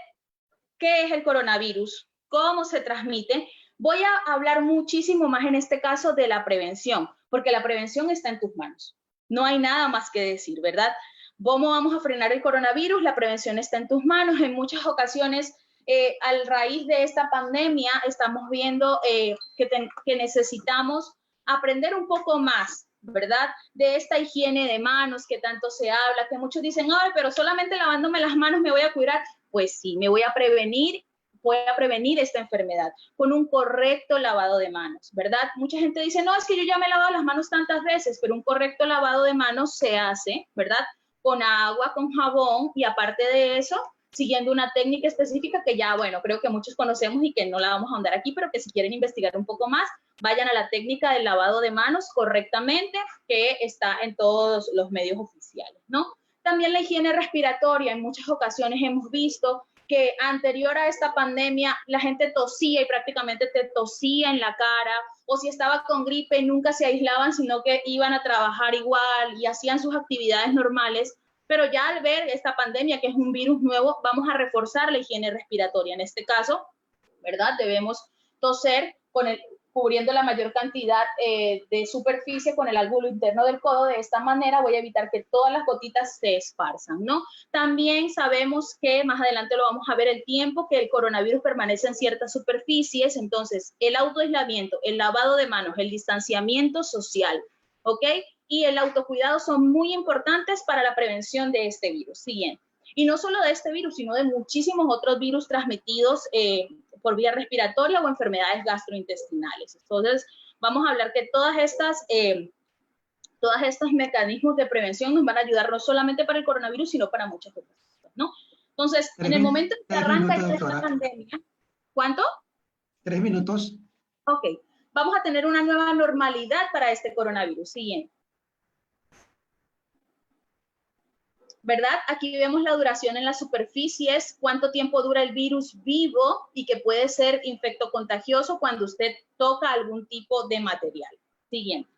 qué es el coronavirus, cómo se transmite, voy a hablar muchísimo más en este caso de la prevención, porque la prevención está en tus manos. No hay nada más que decir, ¿verdad? ¿Cómo vamos a frenar el coronavirus? La prevención está en tus manos. En muchas ocasiones, a raíz de esta pandemia, estamos viendo que necesitamos aprender un poco más, ¿verdad? De esta higiene de manos que tanto se habla, que muchos dicen, ay, pero solamente lavándome las manos me voy a curar. Pues sí, me voy a prevenir esta enfermedad con un correcto lavado de manos, ¿verdad? Mucha gente dice, no, es que yo ya me he lavado las manos tantas veces, pero un correcto lavado de manos se hace, ¿verdad? Con agua, con jabón y aparte de eso, siguiendo una técnica específica que ya, bueno, creo que muchos conocemos y que no la vamos a ahondar aquí, pero que si quieren investigar un poco más, vayan a la técnica del lavado de manos correctamente, que está en todos los medios oficiales, ¿no? También la higiene respiratoria, en muchas ocasiones hemos visto que anterior a esta pandemia la gente tosía y prácticamente te tosía en la cara, o si estaba con gripe nunca se aislaban, sino que iban a trabajar igual y hacían sus actividades normales, pero ya al ver esta pandemia que es un virus nuevo, vamos a reforzar la higiene respiratoria. En este caso, ¿verdad? Debemos toser cubriendo la mayor cantidad de superficie con el ángulo interno del codo. De esta manera voy a evitar que todas las gotitas se esparzan, ¿no? También sabemos que, más adelante lo vamos a ver, el tiempo que el coronavirus permanece en ciertas superficies, entonces el autoaislamiento, el lavado de manos, el distanciamiento social, ¿ok? Y el autocuidado son muy importantes para la prevención de este virus. Siguiente. Y no solo de este virus, sino de muchísimos otros virus transmitidos por vía respiratoria o enfermedades gastrointestinales. Entonces, vamos a hablar que todas estos mecanismos de prevención nos van a ayudar no solamente para el coronavirus, sino para muchas otras cosas, ¿no? Entonces, en el momento en que arranca esta pandemia, ¿cuánto? 3 minutos. Ok, vamos a tener una nueva normalidad para este coronavirus. Siguiente. ¿Verdad? Aquí vemos la duración en las superficies, cuánto tiempo dura el virus vivo y que puede ser infectocontagioso cuando usted toca algún tipo de material. Siguiente.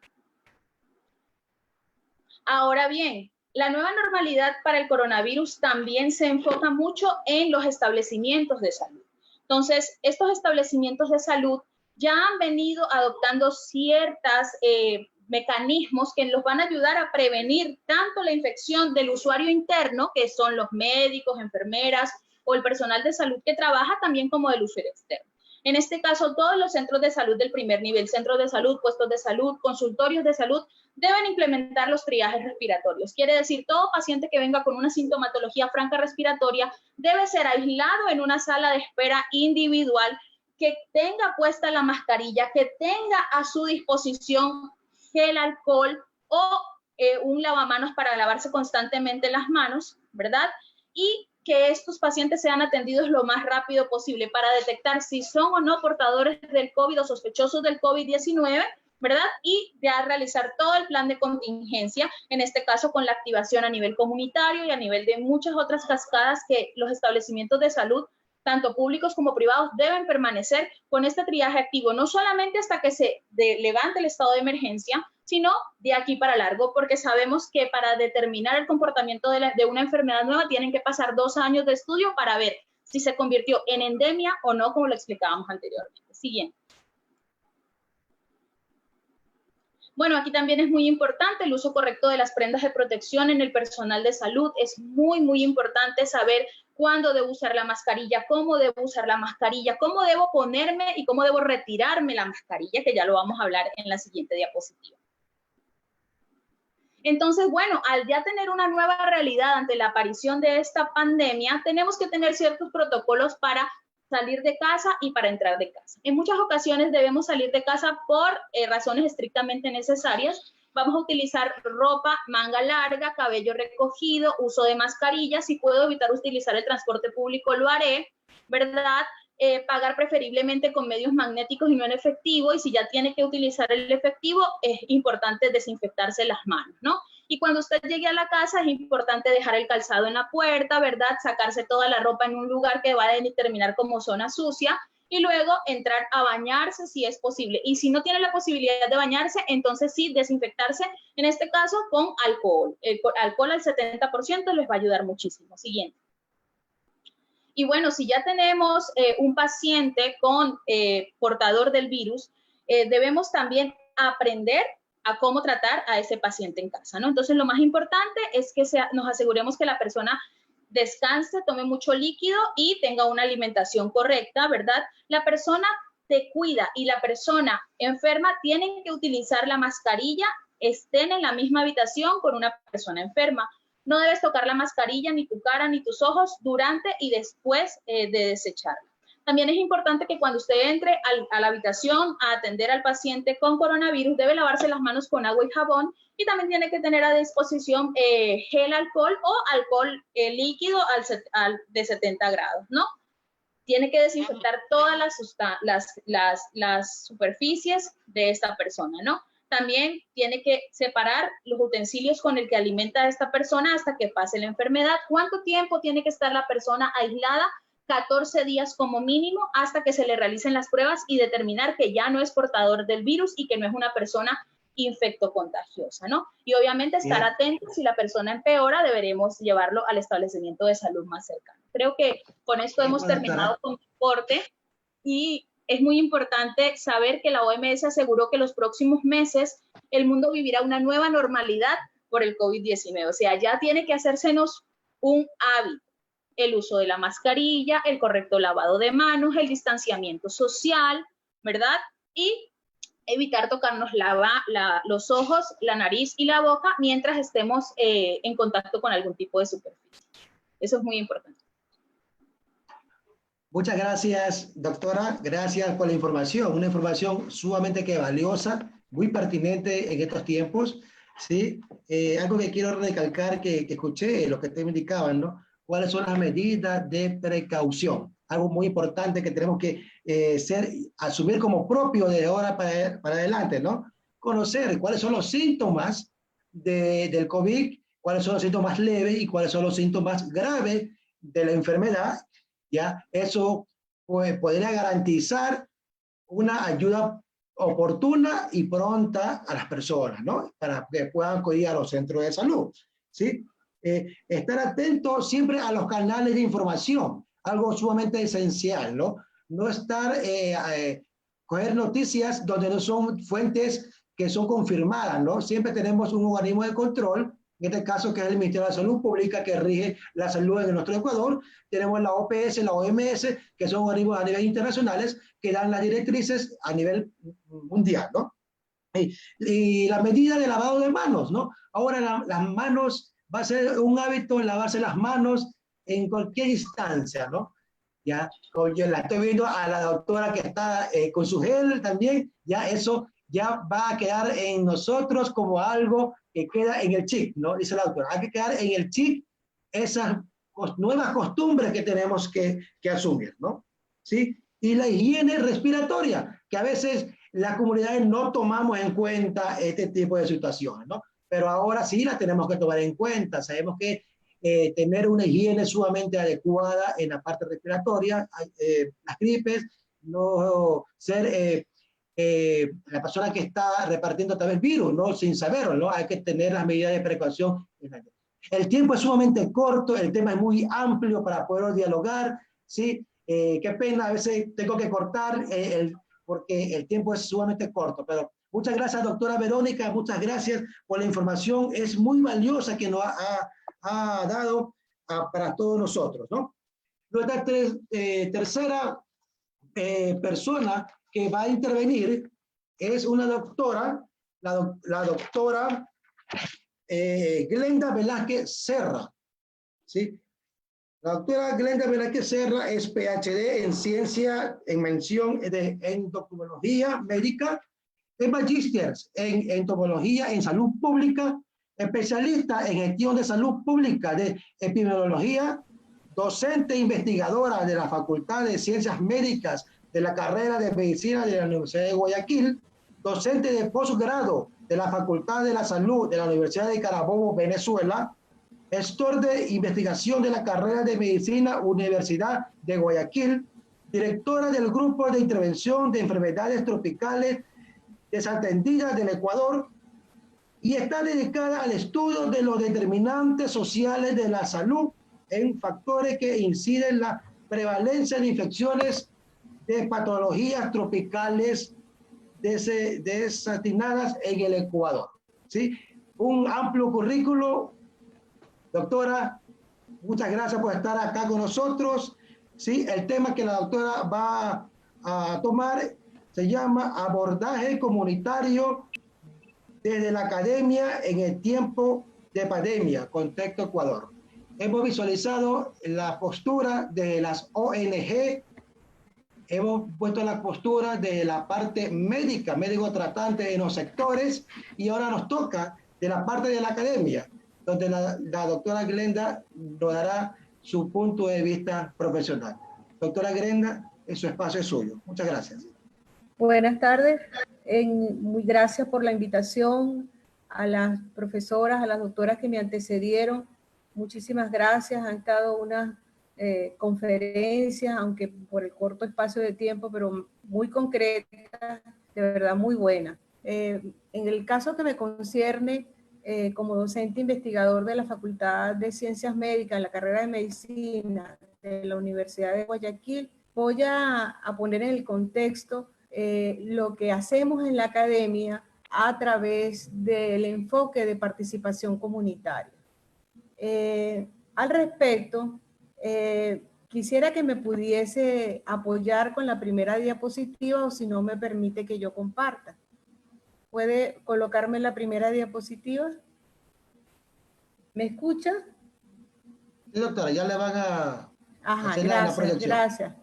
Ahora bien, la nueva normalidad para el coronavirus también se enfoca mucho en los establecimientos de salud. Entonces, estos establecimientos de salud ya han venido adoptando ciertas mecanismos que los van a ayudar a prevenir tanto la infección del usuario interno, que son los médicos, enfermeras o el personal de salud que trabaja, también como del usuario externo. En este caso, todos los centros de salud del primer nivel, centros de salud, puestos de salud, consultorios de salud, deben implementar los triajes respiratorios. Quiere decir, todo paciente que venga con una sintomatología franca respiratoria debe ser aislado en una sala de espera individual, que tenga puesta la mascarilla, que tenga a su disposición gel alcohol o un lavamanos para lavarse constantemente las manos, ¿verdad? Y que estos pacientes sean atendidos lo más rápido posible para detectar si son o no portadores del COVID o sospechosos del COVID-19, ¿verdad? Y ya realizar todo el plan de contingencia, en este caso con la activación a nivel comunitario y a nivel de muchas otras cascadas que los establecimientos de salud, tanto públicos como privados, deben permanecer con este triaje activo, no solamente hasta que se levante el estado de emergencia, sino de aquí para largo, porque sabemos que para determinar el comportamiento de una enfermedad nueva tienen que pasar 2 años de estudio para ver si se convirtió en endemia o no, como lo explicábamos anteriormente. Siguiente. Bueno, aquí también es muy importante el uso correcto de las prendas de protección en el personal de salud. Es muy, muy importante saber cuándo debo usar la mascarilla, cómo debo usar la mascarilla, cómo debo ponerme y cómo debo retirarme la mascarilla, que ya lo vamos a hablar en la siguiente diapositiva. Entonces, bueno, al ya tener una nueva realidad ante la aparición de esta pandemia, tenemos que tener ciertos protocolos para salir de casa y para entrar de casa. En muchas ocasiones debemos salir de casa por razones estrictamente necesarias. Vamos a utilizar ropa, manga larga, cabello recogido, uso de mascarilla. Si puedo evitar utilizar el transporte público, lo haré, ¿verdad? Pagar preferiblemente con medios magnéticos y no en efectivo, y si ya tiene que utilizar el efectivo, es importante desinfectarse las manos, ¿no? Y cuando usted llegue a la casa, es importante dejar el calzado en la puerta, ¿verdad? Sacarse toda la ropa en un lugar que va a determinar como zona sucia, y luego entrar a bañarse si es posible. Y si no tiene la posibilidad de bañarse, entonces sí, desinfectarse, en este caso con alcohol. El alcohol al 70% les va a ayudar muchísimo. Siguiente. Y bueno, si ya tenemos un paciente con portador del virus, debemos también aprender a cómo tratar a ese paciente en casa, ¿no? Entonces, lo más importante es que nos aseguremos que la persona descanse, tome mucho líquido y tenga una alimentación correcta, ¿verdad? La persona te cuida y la persona enferma tienen que utilizar la mascarilla, estén en la misma habitación con una persona enferma. No debes tocar la mascarilla, ni tu cara, ni tus ojos durante y después de desecharla. También es importante que cuando usted entre a la habitación a atender al paciente con coronavirus, debe lavarse las manos con agua y jabón, y también tiene que tener a disposición gel alcohol o alcohol líquido de 70 grados, ¿no? Tiene que desinfectar todas las superficies de esta persona, ¿no? También tiene que separar los utensilios con el que alimenta a esta persona hasta que pase la enfermedad. ¿Cuánto tiempo tiene que estar la persona aislada? 14 días como mínimo, hasta que se le realicen las pruebas y determinar que ya no es portador del virus y que no es una persona infectocontagiosa, ¿no? Y obviamente estar atentos. Si la persona empeora, deberemos llevarlo al establecimiento de salud más cercano. Creo que con esto hemos terminado con el corte, y es muy importante saber que la OMS aseguró que los próximos meses el mundo vivirá una nueva normalidad por el COVID-19. O sea, ya tiene que hacérsenos un hábito. El uso de la mascarilla, el correcto lavado de manos, el distanciamiento social, ¿verdad? Y evitar tocarnos los ojos, la nariz y la boca mientras estemos en contacto con algún tipo de superficie. Eso es muy importante. Muchas gracias, doctora. Gracias por la información. Una información sumamente valiosa, muy pertinente en estos tiempos, ¿sí? Algo que quiero recalcar que escuché, lo que ustedes me indicaban, ¿no? ¿Cuáles son las medidas de precaución? Algo muy importante que tenemos que asumir como propio de ahora para adelante, ¿no? Conocer cuáles son los síntomas del COVID, cuáles son los síntomas leves y cuáles son los síntomas graves de la enfermedad. ¿Ya? Eso pues, podría garantizar una ayuda oportuna y pronta a las personas, ¿no? Para que puedan acudir a los centros de salud, ¿sí? Estar atentos siempre a los canales de información, algo sumamente esencial, ¿no? No estar, coger noticias donde no son fuentes que son confirmadas, ¿no? Siempre tenemos un organismo de control, en este caso que es el Ministerio de la Salud Pública, que rige la salud en nuestro Ecuador. Tenemos la OPS, la OMS, que son organismos a nivel internacionales que dan las directrices a nivel mundial, ¿no? Y la medida de lavado de manos, ¿no? Ahora las manos, va a ser un hábito lavarse las manos en cualquier instancia, ¿no? Ya, yo la estoy viendo a la doctora que está con su gel también, ya eso ya va a quedar en nosotros como algo que queda en el chip, ¿no? Dice la doctora, hay que quedar en el chip esas nuevas costumbres que tenemos que asumir, ¿no? ¿Sí? Y la higiene respiratoria, que a veces las comunidades no tomamos en cuenta este tipo de situaciones, ¿no? Pero ahora sí la tenemos que tomar en cuenta. Sabemos que tener una higiene sumamente adecuada en la parte respiratoria, las gripes, no ser la persona que está repartiendo tal vez virus, ¿no? Sin saberlo, ¿no? Hay que tener las medidas de precaución. El tiempo es sumamente corto, el tema es muy amplio para poder dialogar, ¿sí? Qué pena, a veces tengo que cortar porque el tiempo es sumamente corto, pero muchas gracias, doctora Verónica, muchas gracias por la información, es muy valiosa que nos ha dado para todos nosotros, ¿no? Nuestra tercera persona que va a intervenir es una doctora, la doctora Glenda Velázquez Serra, ¿sí? La doctora Glenda Velázquez Serra es PhD en ciencia, en mención de entomología médica, es magíster en entomología en salud pública, especialista en gestión de salud pública de epidemiología, docente investigadora de la Facultad de Ciencias Médicas de la carrera de Medicina de la Universidad de Guayaquil, docente de posgrado de la Facultad de la Salud de la Universidad de Carabobo, Venezuela, gestor de investigación de la carrera de Medicina Universidad de Guayaquil, directora del Grupo de Intervención de Enfermedades Tropicales Desatendidas del Ecuador, y está dedicada al estudio de los determinantes sociales de la salud en factores que inciden en la prevalencia de infecciones de patologías tropicales desatinadas en el Ecuador. ¿Sí? Un amplio currículo. Doctora, muchas gracias por estar acá con nosotros. ¿Sí? El tema que la doctora va a tomar se llama abordaje comunitario desde la academia en el tiempo de pandemia, contexto Ecuador. Hemos visualizado la postura de las ONG, hemos puesto la postura de la parte médica, médico tratante en los sectores, y ahora nos toca de la parte de la academia, donde la doctora Glenda nos dará su punto de vista profesional. Doctora Glenda, su espacio es suyo. Muchas gracias. Buenas tardes. Muy gracias por la invitación a las profesoras, a las doctoras que me antecedieron. Muchísimas gracias. Han estado unas conferencias, aunque por el corto espacio de tiempo, pero muy concretas, de verdad muy buenas. En el caso que me concierne, como docente investigador de la Facultad de Ciencias Médicas, en la carrera de Medicina de la Universidad de Guayaquil, voy a poner en el contexto lo que hacemos en la academia a través del enfoque de participación comunitaria. Al respecto, quisiera que me pudiese apoyar con la primera diapositiva, o si no me permite que yo comparta. ¿Puede colocarme la primera diapositiva? ¿Me escucha? Sí, doctora, ya le van a hacer gracias, la proyección. Gracias.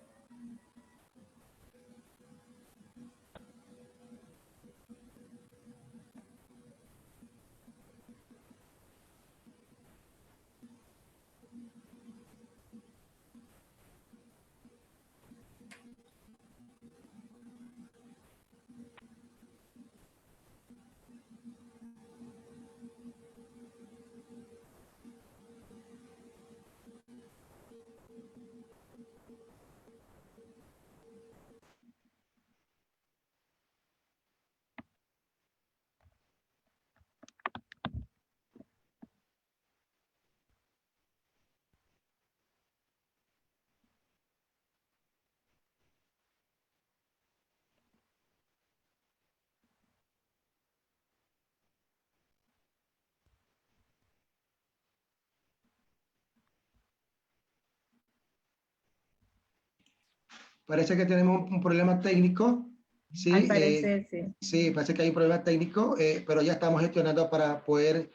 Parece que tenemos un problema técnico. Sí, Al parecer, sí. sí, parece que hay un problema técnico, pero ya estamos gestionando para poder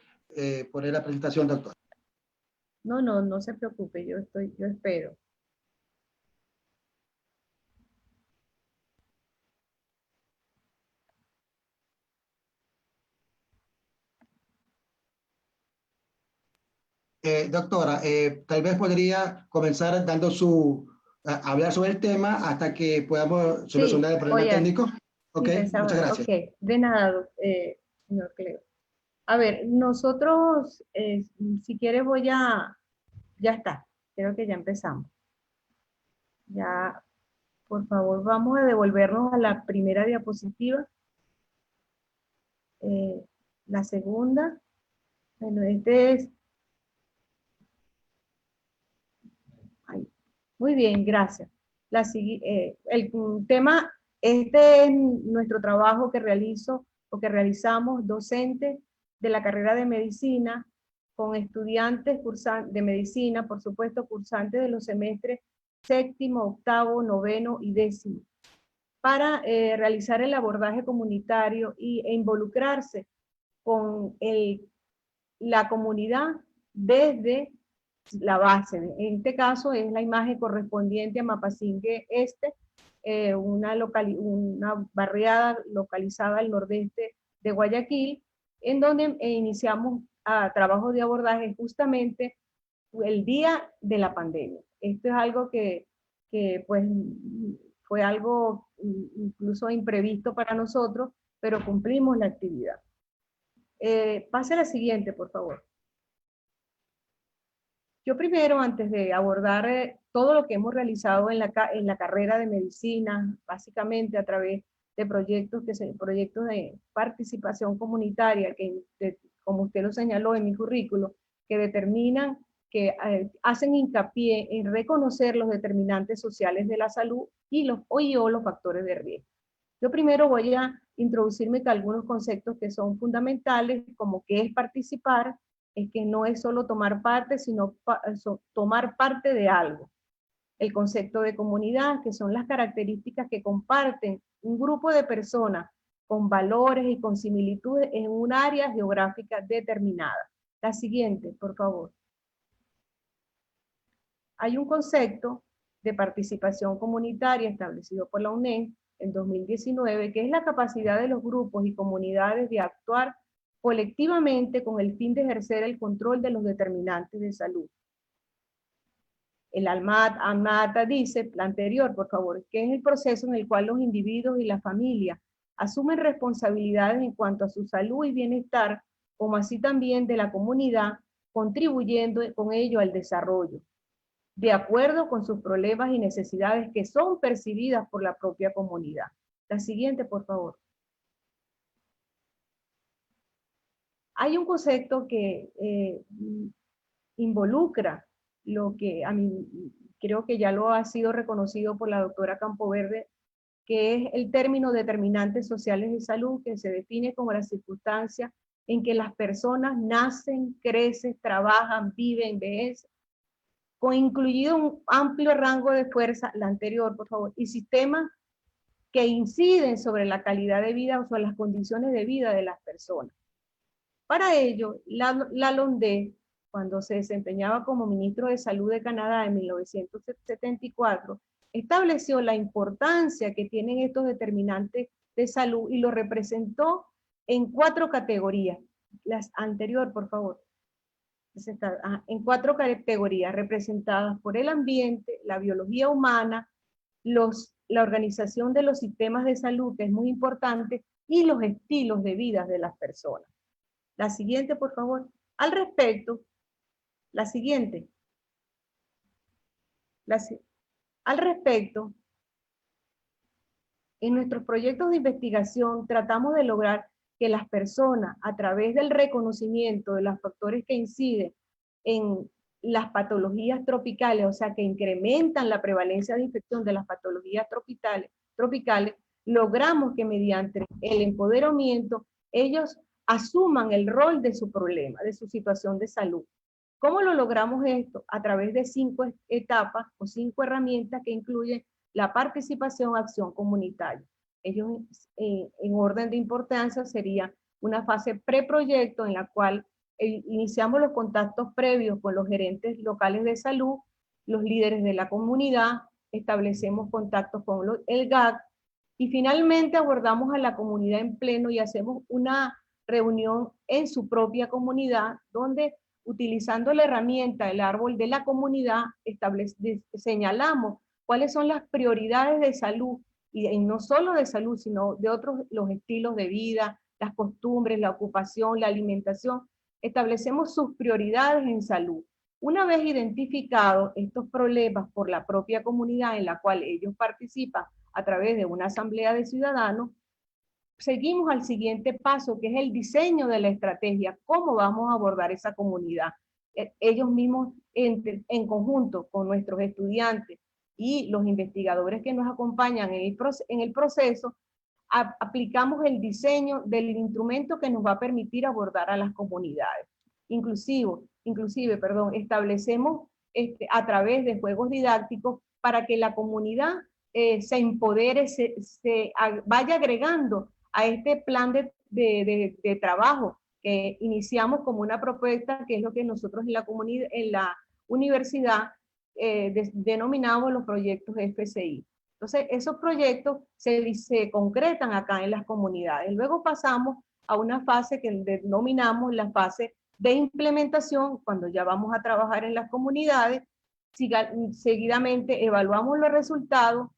poner la presentación, doctor. No se preocupe, yo espero. Doctora, tal vez podría comenzar dando hablar sobre el tema hasta que podamos solucionar el problema oye, técnico. Ok, sí, pensaba, muchas gracias. ok, de nada, señor Cleo. A ver, nosotros, si quieres ya está, creo que ya empezamos. Ya, por favor, vamos a devolvernos a la primera diapositiva. La segunda, bueno, muy bien, gracias. El tema, este es nuestro trabajo que realizo o que realizamos docentes de la carrera de medicina con estudiantes de medicina, por supuesto, cursantes de los semestres séptimo, octavo, noveno y décimo, para realizar el abordaje comunitario e involucrarse con la comunidad desde la base. En este caso es la imagen correspondiente a Mapasingue Este, una barriada localizada al nordeste de Guayaquil, en donde iniciamos trabajo de abordaje justamente el día de la pandemia. Esto es algo que pues fue algo incluso imprevisto para nosotros, pero cumplimos la actividad. Pase a la siguiente, por favor. Yo primero, antes de abordar todo lo que hemos realizado en la carrera de medicina, básicamente a través de proyectos de participación comunitaria, como usted lo señaló en mi currículo, que determinan, que hacen hincapié en reconocer los determinantes sociales de la salud y los factores de riesgo. Yo primero voy a introducirme con algunos conceptos que son fundamentales, como qué es participar, es que no es solo tomar parte, sino tomar parte de algo. El concepto de comunidad, que son las características que comparten un grupo de personas con valores y con similitudes en un área geográfica determinada. La siguiente, por favor. Hay un concepto de participación comunitaria establecido por la UNED en 2019, que es la capacidad de los grupos y comunidades de actuar colectivamente con el fin de ejercer el control de los determinantes de salud. El AMATA dice, la anterior, por favor, que es el proceso en el cual los individuos y la familia asumen responsabilidades en cuanto a su salud y bienestar, como así también de la comunidad, contribuyendo con ello al desarrollo, de acuerdo con sus problemas y necesidades que son percibidas por la propia comunidad. La siguiente, por favor. Hay un concepto que involucra lo que a mí creo que ya lo ha sido reconocido por la doctora Campoverde, que es el término determinantes sociales de salud, que se define como la circunstancia en que las personas nacen, crecen, trabajan, viven, envejecen, con incluido un amplio rango de fuerza, la anterior, por favor, y sistemas que inciden sobre la calidad de vida o sobre las condiciones de vida de las personas. Para ello, la LONDE, cuando se desempeñaba como ministro de Salud de Canadá en 1974, estableció la importancia que tienen estos determinantes de salud y lo representó en 4 categorías. Las anterior, por favor. En 4 categorías representadas por el ambiente, la biología humana, la organización de los sistemas de salud, que es muy importante, y los estilos de vida de las personas. La siguiente, por favor. Al respecto, la siguiente. Al respecto, en nuestros proyectos de investigación tratamos de lograr que las personas, a través del reconocimiento de los factores que inciden en las patologías tropicales, o sea, que incrementan la prevalencia de infección de las patologías tropicales, logramos que mediante el empoderamiento ellos asuman el rol de su problema, de su situación de salud. ¿Cómo lo logramos esto? A través de 5 etapas o 5 herramientas que incluyen la participación, acción comunitaria. Ellos, en orden de importancia, sería una fase preproyecto en la cual iniciamos los contactos previos con los gerentes locales de salud, los líderes de la comunidad, establecemos contactos con el GAC, y finalmente abordamos a la comunidad en pleno y hacemos una reunión en su propia comunidad, donde utilizando la herramienta del árbol de la comunidad, señalamos cuáles son las prioridades de salud, y no solo de salud, sino de otros, los estilos de vida, las costumbres, la ocupación, la alimentación. Establecemos sus prioridades en salud. Una vez identificados estos problemas por la propia comunidad en la cual ellos participan a través de una asamblea de ciudadanos, seguimos al siguiente paso, que es el diseño de la estrategia, cómo vamos a abordar esa comunidad. Ellos mismos, en conjunto con nuestros estudiantes y los investigadores que nos acompañan en el proceso, aplicamos el diseño del instrumento que nos va a permitir abordar a las comunidades. Inclusive, establecemos a través de juegos didácticos para que la comunidad se empodere, vaya agregando a este plan de trabajo que iniciamos como una propuesta, que es lo que nosotros en la universidad denominamos los proyectos FCI. Entonces, esos proyectos se concretan acá en las comunidades. Luego pasamos a una fase que denominamos la fase de implementación, cuando ya vamos a trabajar en las comunidades. Seguidamente evaluamos los resultados,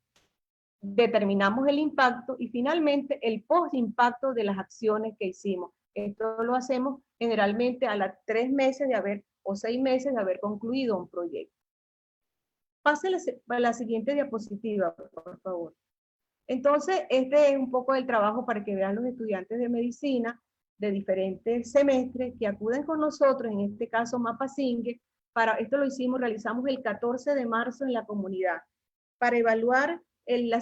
determinamos el impacto y finalmente el post-impacto de las acciones que hicimos. Esto lo hacemos generalmente a los 3 meses o 6 meses de haber concluido un proyecto. Pase a la siguiente diapositiva, por favor. Entonces, este es un poco del trabajo para que vean los estudiantes de medicina de diferentes semestres que acuden con nosotros, en este caso Mapasingue. Esto realizamos el 14 de marzo en la comunidad, para evaluar una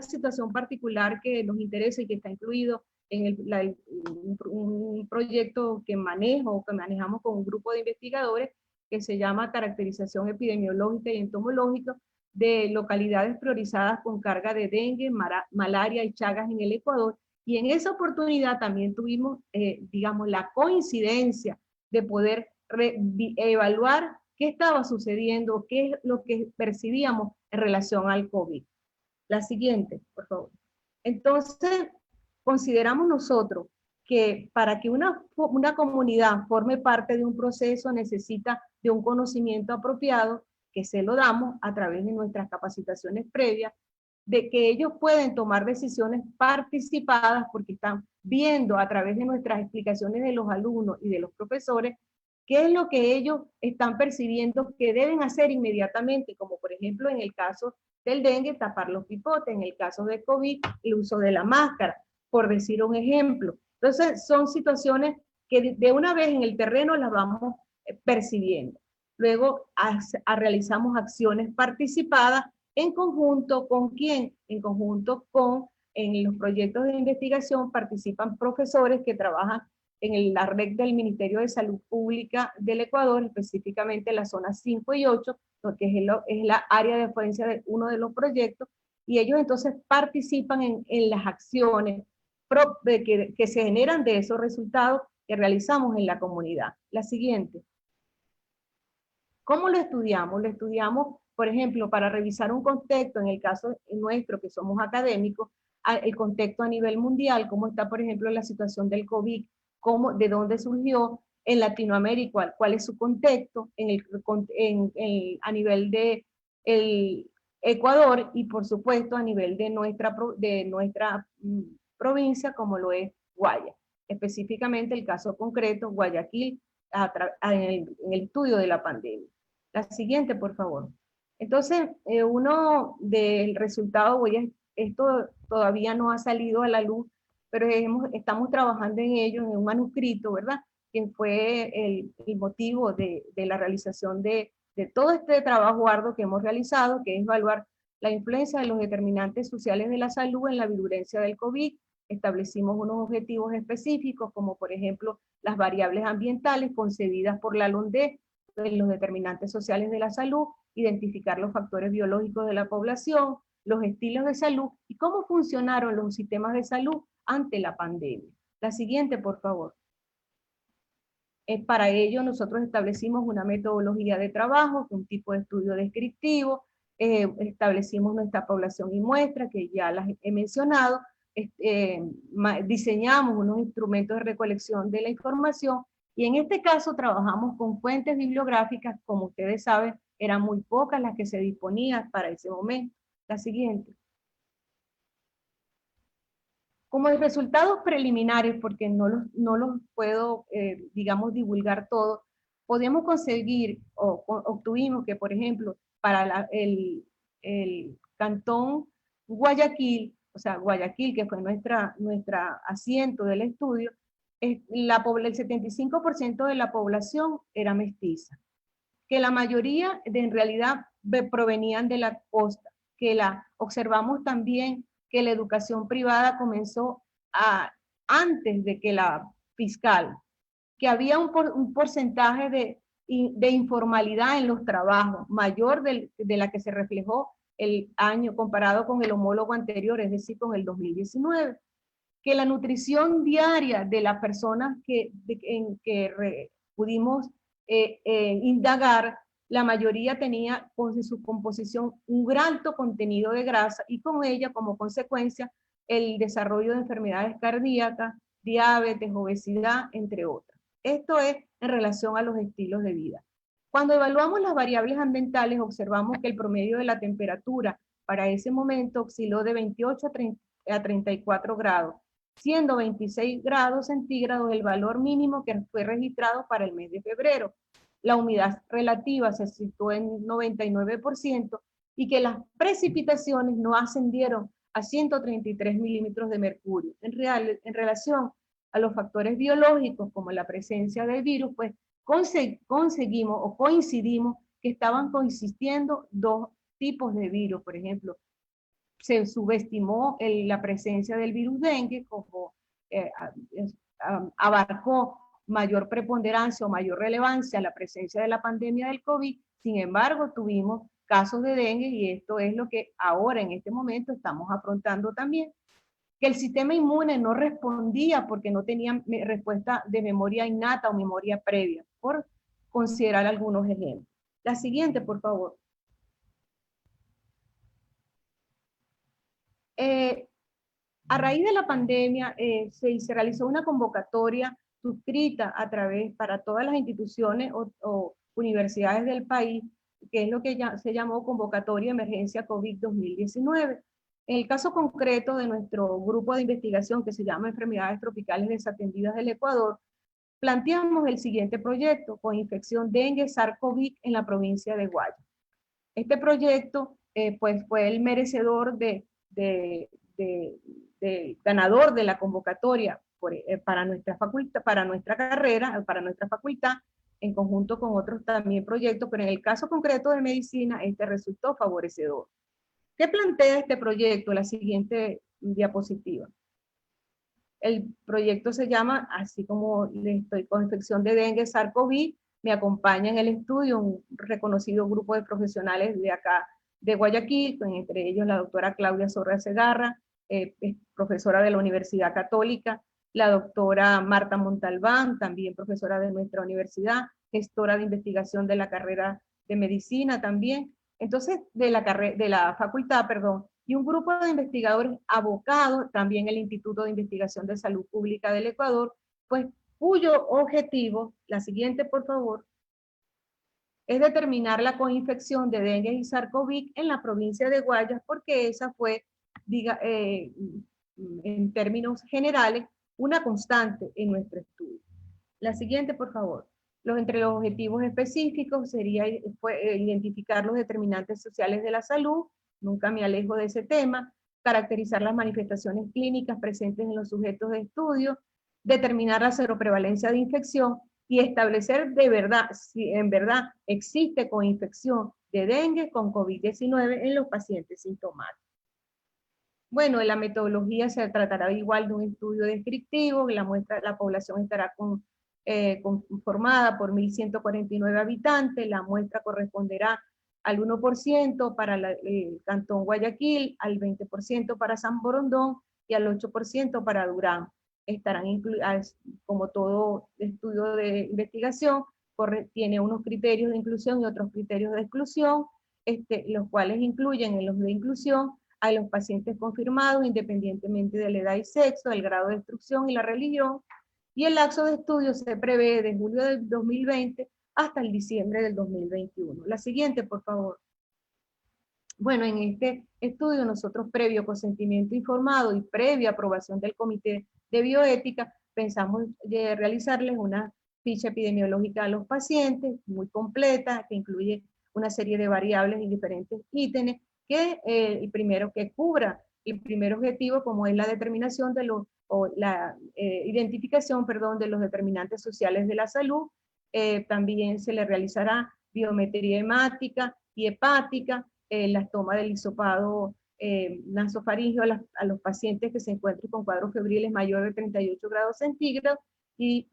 situación particular que nos interesa y que está incluido en un proyecto que manejamos con un grupo de investigadores, que se llama Caracterización Epidemiológica y Entomológica de localidades priorizadas con carga de dengue, malaria y chagas en el Ecuador. Y en esa oportunidad también tuvimos, la coincidencia de poder evaluar qué estaba sucediendo, qué es lo que percibíamos en relación al COVID. La siguiente, por favor. Entonces, consideramos nosotros que para que una comunidad forme parte de un proceso necesita de un conocimiento apropiado, que se lo damos a través de nuestras capacitaciones previas, de que ellos pueden tomar decisiones participadas porque están viendo a través de nuestras explicaciones de los alumnos y de los profesores qué es lo que ellos están percibiendo que deben hacer inmediatamente, como por ejemplo en el caso del dengue, tapar los pipotes, en el caso de COVID, el uso de la máscara, por decir un ejemplo. Entonces, son situaciones que de una vez en el terreno las vamos percibiendo. Luego realizamos acciones participadas en conjunto con ¿quién? En conjunto en los proyectos de investigación participan profesores que trabajan en la red del Ministerio de Salud Pública del Ecuador, específicamente en la zona 5 y 8, que es la área de influencia de uno de los proyectos, y ellos entonces participan en las acciones que se generan de esos resultados que realizamos en la comunidad. La siguiente. ¿Cómo lo estudiamos? Lo estudiamos, por ejemplo, para revisar un contexto, en el caso nuestro, que somos académicos, el contexto a nivel mundial, cómo está, por ejemplo, la situación del COVID, de dónde surgió en Latinoamérica, cuál es su contexto a nivel de el Ecuador y, por supuesto, a nivel de nuestra provincia, como lo es Guaya. Específicamente el caso concreto, Guayaquil, en el estudio de la pandemia. La siguiente, por favor. Entonces, uno del resultado, esto todavía no ha salido a la luz, pero estamos trabajando en ello, en un manuscrito, ¿verdad? Que fue el motivo de la realización de todo este trabajo arduo que hemos realizado, que es evaluar la influencia de los determinantes sociales de la salud en la virulencia del COVID. Establecimos unos objetivos específicos, como por ejemplo las variables ambientales concebidas por la LONDE, los determinantes sociales de la salud, identificar los factores biológicos de la población, los estilos de salud y cómo funcionaron los sistemas de salud ante la pandemia. La siguiente, por favor. Para ello, nosotros establecimos una metodología de trabajo, un tipo de estudio descriptivo, establecimos nuestra población y muestra, que ya las he mencionado, diseñamos unos instrumentos de recolección de la información, y en este caso trabajamos con fuentes bibliográficas. Como ustedes saben, eran muy pocas las que se disponían para ese momento. La siguiente. Como resultados preliminares, porque no los puedo, digamos, divulgar todo, podemos conseguir, o obtuvimos que, por ejemplo, para el cantón Guayaquil, o sea, Guayaquil, que fue nuestra asiento del estudio, el 75% de la población era mestiza, que la mayoría en realidad provenían de la costa, que observamos también que la educación privada comenzó antes de que la fiscal, que había un porcentaje de informalidad en los trabajos, mayor de la que se reflejó el año comparado con el homólogo anterior, es decir, con el 2019. Que la nutrición diaria de las personas pudimos indagar, la mayoría tenía en su composición un alto contenido de grasa, y con ella, como consecuencia, el desarrollo de enfermedades cardíacas, diabetes, obesidad, entre otras. Esto es en relación a los estilos de vida. Cuando evaluamos las variables ambientales, observamos que el promedio de la temperatura para ese momento osciló de 28 a 34 grados, siendo 26 grados centígrados el valor mínimo que fue registrado para el mes de febrero. La humedad relativa se situó en 99%, y que las precipitaciones no ascendieron a 133 milímetros de mercurio. En relación a los factores biológicos, como la presencia del virus, pues conseguimos o coincidimos que estaban coexistiendo dos tipos de virus. Por ejemplo, se subestimó la presencia del virus dengue, como abarcó mayor preponderancia o mayor relevancia la presencia de la pandemia del COVID. Sin embargo, tuvimos casos de dengue, y esto es lo que ahora en este momento estamos afrontando también. Que el sistema inmune no respondía porque no tenía respuesta de memoria innata o memoria previa, por considerar algunos ejemplos. La siguiente, por favor. A raíz de la pandemia se realizó una convocatoria suscrita para todas las instituciones o universidades del país, que es lo que se llamó Convocatoria Emergencia COVID 2019. En el caso concreto de nuestro grupo de investigación, que se llama Enfermedades Tropicales Desatendidas del Ecuador, planteamos el siguiente proyecto: con infección dengue SARS-CoV en la provincia de Guayas. Este proyecto pues fue el merecedor ganador de la convocatoria para nuestra facultad, para nuestra carrera, para nuestra facultad, en conjunto con otros también proyectos, pero en el caso concreto de medicina, este resultó favorecedor. ¿Qué plantea este proyecto? La siguiente diapositiva. El proyecto se llama, así como le estoy con infección de dengue SARS-CoV, me acompaña en el estudio un reconocido grupo de profesionales de acá, de Guayaquil, entre ellos la doctora Claudia Sorra Segarra, profesora de la Universidad Católica, la doctora Marta Montalbán, también profesora de nuestra universidad, gestora de investigación de la carrera de medicina también, entonces de la facultad, perdón, y un grupo de investigadores abocados, también el Instituto de Investigación de Salud Pública del Ecuador, pues cuyo objetivo, la siguiente por favor, es determinar la coinfección de dengue y SARS-CoV en la provincia de Guayas, porque esa fue, en términos generales, una constante en nuestro estudio. La siguiente, por favor. Entre los objetivos específicos sería identificar los determinantes sociales de la salud, nunca me alejo de ese tema, caracterizar las manifestaciones clínicas presentes en los sujetos de estudio, determinar la seroprevalencia de infección y establecer de verdad si en verdad existe coinfección de dengue con COVID-19 en los pacientes sintomáticos. Bueno, la metodología se tratará igual de un estudio descriptivo, la población estará conformada por 1.149 habitantes. La muestra corresponderá al 1% para el Cantón Guayaquil, al 20% para San Borondón y al 8% para Durán. Estarán incluidas, como todo estudio de investigación, tiene unos criterios de inclusión y otros criterios de exclusión, los cuales incluyen en los de inclusión a los pacientes confirmados independientemente de la edad y sexo, el grado de instrucción y la religión, y el lapso de estudio se prevé de julio del 2020 hasta el diciembre del 2021. La siguiente, por favor. Bueno, en este estudio nosotros, previo consentimiento informado y previa aprobación del Comité de Bioética, pensamos realizarles una ficha epidemiológica a los pacientes, muy completa, que incluye una serie de variables y diferentes ítems, que el primero que cubra el primer objetivo, como es la determinación de los, o la identificación, perdón, de los determinantes sociales de la salud. También se le realizará biometría hemática y hepática, la toma del hisopado nasofaringeo a los pacientes que se encuentren con cuadros febriles mayores de 38 grados centígrados. Y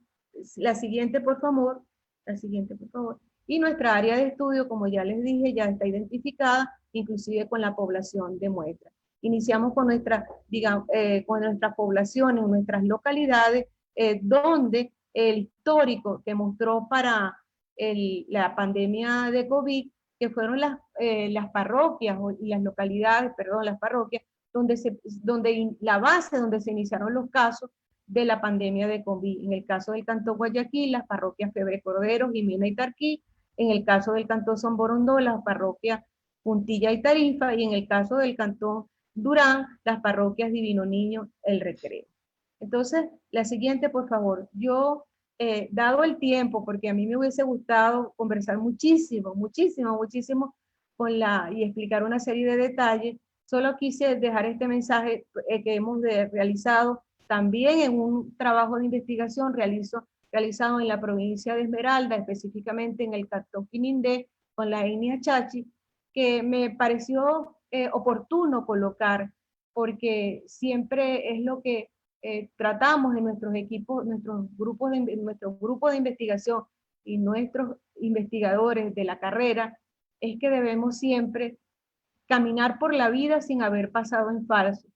la siguiente, por favor. La siguiente, por favor. Y nuestra área de estudio, como ya les dije, ya está identificada, inclusive con la población de muestra. Iniciamos con, con nuestras poblaciones, nuestras localidades, donde el histórico que mostró para la pandemia de COVID, que fueron las parroquias y las localidades, perdón, las parroquias, donde la base donde se iniciaron los casos de la pandemia de COVID. En el caso del Cantón Guayaquil, las parroquias Febre Cordero, Jimena y Tarquí. En el caso del Cantón San Borondón, las parroquias Puntilla y Tarifa. Y en el caso del Cantón Durán, las parroquias Divino Niño, El Recreo. Entonces, la siguiente, por favor. Yo, dado el tiempo, porque a mí me hubiese gustado conversar muchísimo y explicar una serie de detalles, solo quise dejar este mensaje que hemos realizado también en un trabajo de investigación realizado en la provincia de Esmeralda, específicamente en el Cantón Quinindé, con la etnia Chachi, que me pareció oportuno colocar, porque siempre es lo que tratamos en nuestros equipos, nuestro grupo de investigación y nuestros investigadores de la carrera, es que debemos siempre caminar por la vida sin haber pasado en falso.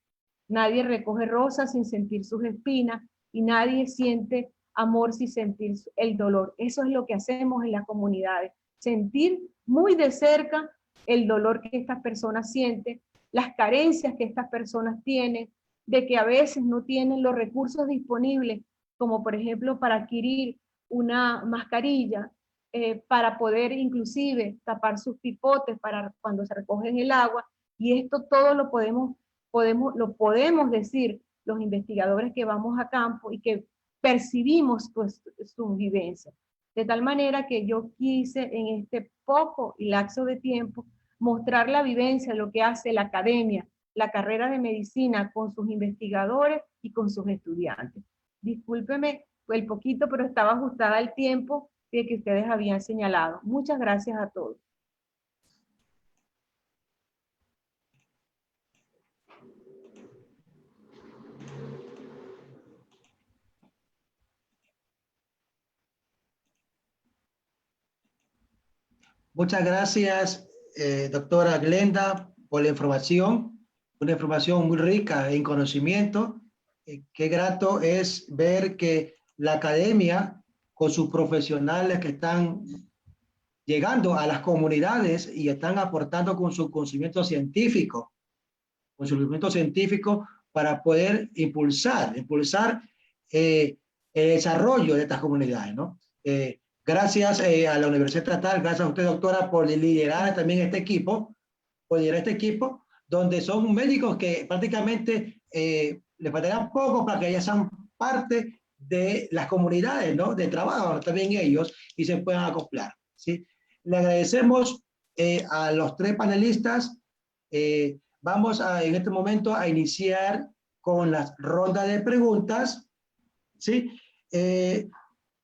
Nadie recoge rosas sin sentir sus espinas y nadie siente amor sin sentir el dolor. Eso es lo que hacemos en las comunidades, sentir muy de cerca el dolor que estas personas sienten, las carencias que estas personas tienen, de que a veces no tienen los recursos disponibles, como por ejemplo para adquirir una mascarilla, para poder inclusive tapar sus pipotes para cuando se recogen el agua, y esto todo lo podemos decir los investigadores que vamos a campo y que percibimos pues, sus vivencias. De tal manera que yo quise en este poco y lapso de tiempo mostrar la vivencia, lo que hace la academia, la carrera de medicina con sus investigadores y con sus estudiantes. Discúlpeme el poquito, pero estaba ajustada al tiempo que ustedes habían señalado. Muchas gracias a todos. Muchas gracias, doctora Glenda, por la información, una información muy rica en conocimiento. Qué grato es ver que la academia, con sus profesionales que están llegando a las comunidades y están aportando con su conocimiento científico, para poder impulsar el desarrollo de estas comunidades, ¿no? Gracias a la Universidad Estatal, gracias a usted, doctora, por liderar también este equipo, donde son médicos que prácticamente les faltarán poco para que ya sean parte de las comunidades, ¿no? De trabajo también ellos y se puedan acoplar, ¿sí? Le agradecemos a los tres panelistas. Vamos en este momento a iniciar con las rondas de preguntas, ¿sí?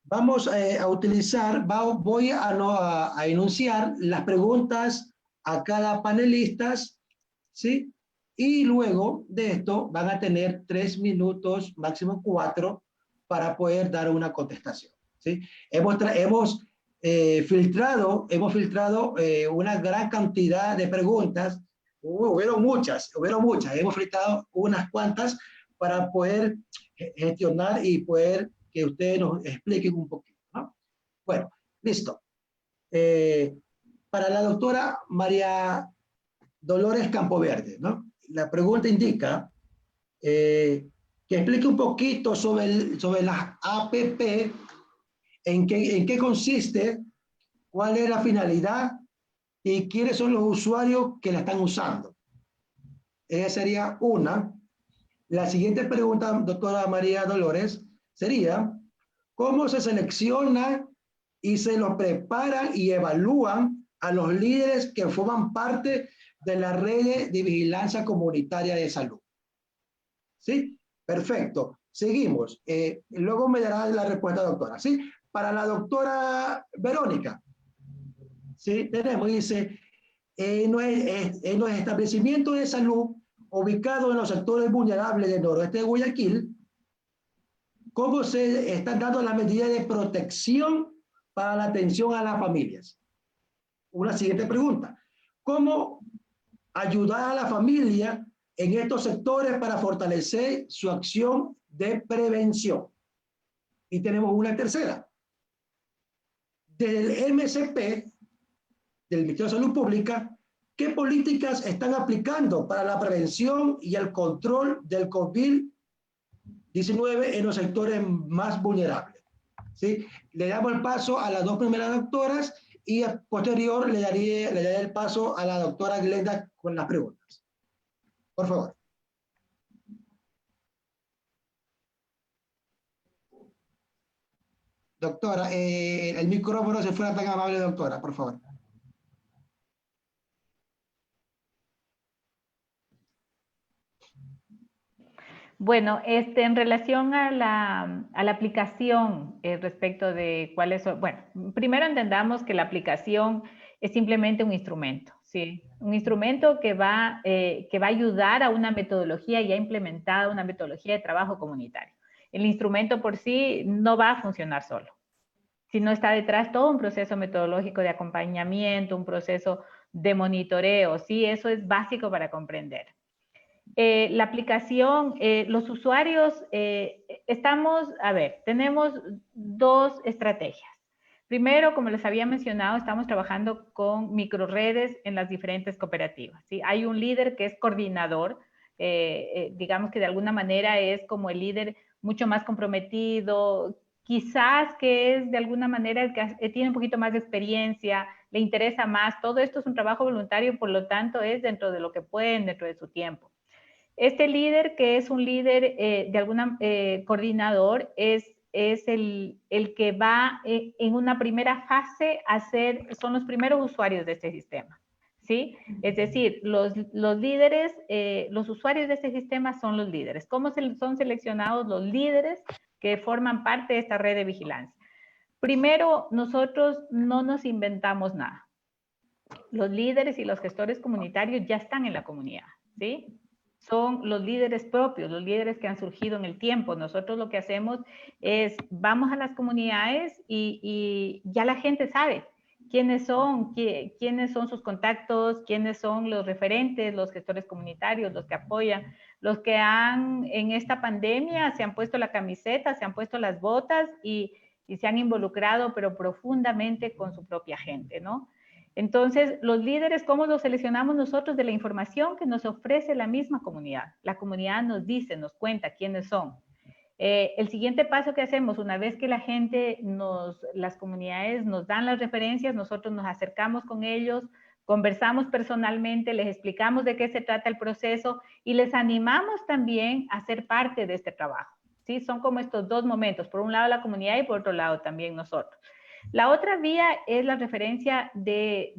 Vamos a utilizar, voy a enunciar las preguntas a cada panelista, ¿sí? Y luego de esto van a tener 3 minutos, máximo 4, para poder dar una contestación. ¿sí? Hemos filtrado una gran cantidad de preguntas. Hubieron muchas, hemos filtrado unas cuantas para poder gestionar y poder que ustedes nos expliquen un poquito, ¿no? Bueno, listo. Para la doctora María Dolores Campoverde, ¿no? La pregunta indica que explique un poquito sobre las APP, en qué consiste, cuál es la finalidad y quiénes son los usuarios que la están usando. Esa sería una. La siguiente pregunta, doctora María Dolores, sería, ¿cómo se selecciona y se los preparan y evalúan a los líderes que forman parte de la red de vigilancia comunitaria de salud? ¿Sí? Perfecto. Seguimos. Luego me dará la respuesta, doctora. ¿Sí? Para la doctora Verónica, ¿sí? Tenemos, dice, en los establecimientos de salud ubicados en los sectores vulnerables del noroeste de Guayaquil, ¿cómo se están dando las medidas de protección para la atención a las familias? Una siguiente pregunta. ¿Cómo ayudar a la familia en estos sectores para fortalecer su acción de prevención? Y tenemos una tercera. Desde el MSP, del Ministerio de Salud Pública, ¿qué políticas están aplicando para la prevención y el control del COVID-19 en los sectores más vulnerables? ¿Sí? Le damos el paso a las dos primeras doctoras y a posterior le daré el paso a la doctora Glenda con las preguntas. Por favor. Doctora, el micrófono, si fuera tan amable, doctora, por favor. Bueno, en relación a la aplicación respecto de cuáles son, bueno, primero entendamos que la aplicación es simplemente un instrumento, ¿sí? Un instrumento que va a ayudar a una metodología ya implementada, una metodología de trabajo comunitario. El instrumento por sí no va a funcionar solo, sino está detrás todo un proceso metodológico de acompañamiento, un proceso de monitoreo, ¿sí? Eso es básico para comprender. La aplicación, los usuarios, tenemos dos estrategias. Primero, como les había mencionado, estamos trabajando con microredes en las diferentes cooperativas, ¿sí? Hay un líder que es coordinador, digamos que de alguna manera es como el líder mucho más comprometido, quizás que es de alguna manera el que tiene un poquito más de experiencia, le interesa más. Todo esto es un trabajo voluntario, por lo tanto es dentro de lo que pueden, dentro de su tiempo. Este líder, que es un líder de alguna coordinador, es el que va en una primera fase a son los primeros usuarios de este sistema, ¿sí? Es decir, los líderes, los usuarios de este sistema son los líderes. ¿Cómo son seleccionados los líderes que forman parte de esta red de vigilancia? Primero, nosotros no nos inventamos nada. Los líderes y los gestores comunitarios ya están en la comunidad, ¿sí? Son los líderes propios, los líderes que han surgido en el tiempo. Nosotros lo que hacemos es, vamos a las comunidades y ya la gente sabe quiénes son sus contactos, quiénes son los referentes, los gestores comunitarios, los que apoyan, los que en esta pandemia se han puesto la camiseta, se han puesto las botas y se han involucrado, pero profundamente con su propia gente, ¿no? Entonces, los líderes, ¿cómo los seleccionamos nosotros? De la información que nos ofrece la misma comunidad. La comunidad nos dice, nos cuenta quiénes son. El siguiente paso que hacemos, una vez que la gente, las comunidades nos dan las referencias, nosotros nos acercamos con ellos, conversamos personalmente, les explicamos de qué se trata el proceso y les animamos también a ser parte de este trabajo. ¿Sí? Son como estos dos momentos, por un lado la comunidad y por otro lado también nosotros. La otra vía es la referencia del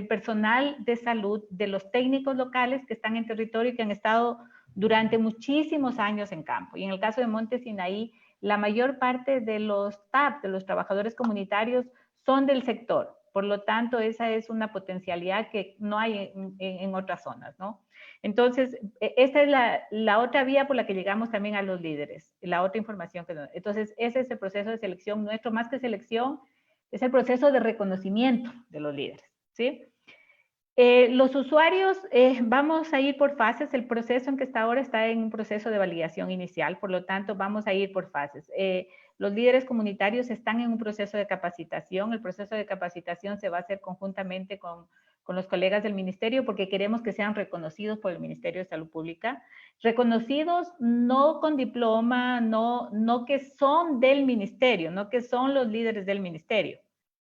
personal de salud, de los técnicos locales que están en territorio y que han estado durante muchísimos años en campo. Y en el caso de Monte Sinaí, la mayor parte de los TAP, de los trabajadores comunitarios, son del sector. Por lo tanto, esa es una potencialidad que no hay en otras zonas, ¿no? Entonces, esta es la otra vía por la que llegamos también a los líderes, la otra información que nos... Entonces, ese es el proceso de selección nuestro, más que selección, es el proceso de reconocimiento de los líderes, ¿sí? Los usuarios, vamos a ir por fases. El proceso en que está ahora está en un proceso de validación inicial, por lo tanto, vamos a ir por fases. Los líderes comunitarios están en un proceso de capacitación. El proceso de capacitación se va a hacer conjuntamente con los colegas del ministerio porque queremos que sean reconocidos por el Ministerio de Salud Pública. Reconocidos no con diploma, no que son del ministerio, no que son los líderes del ministerio,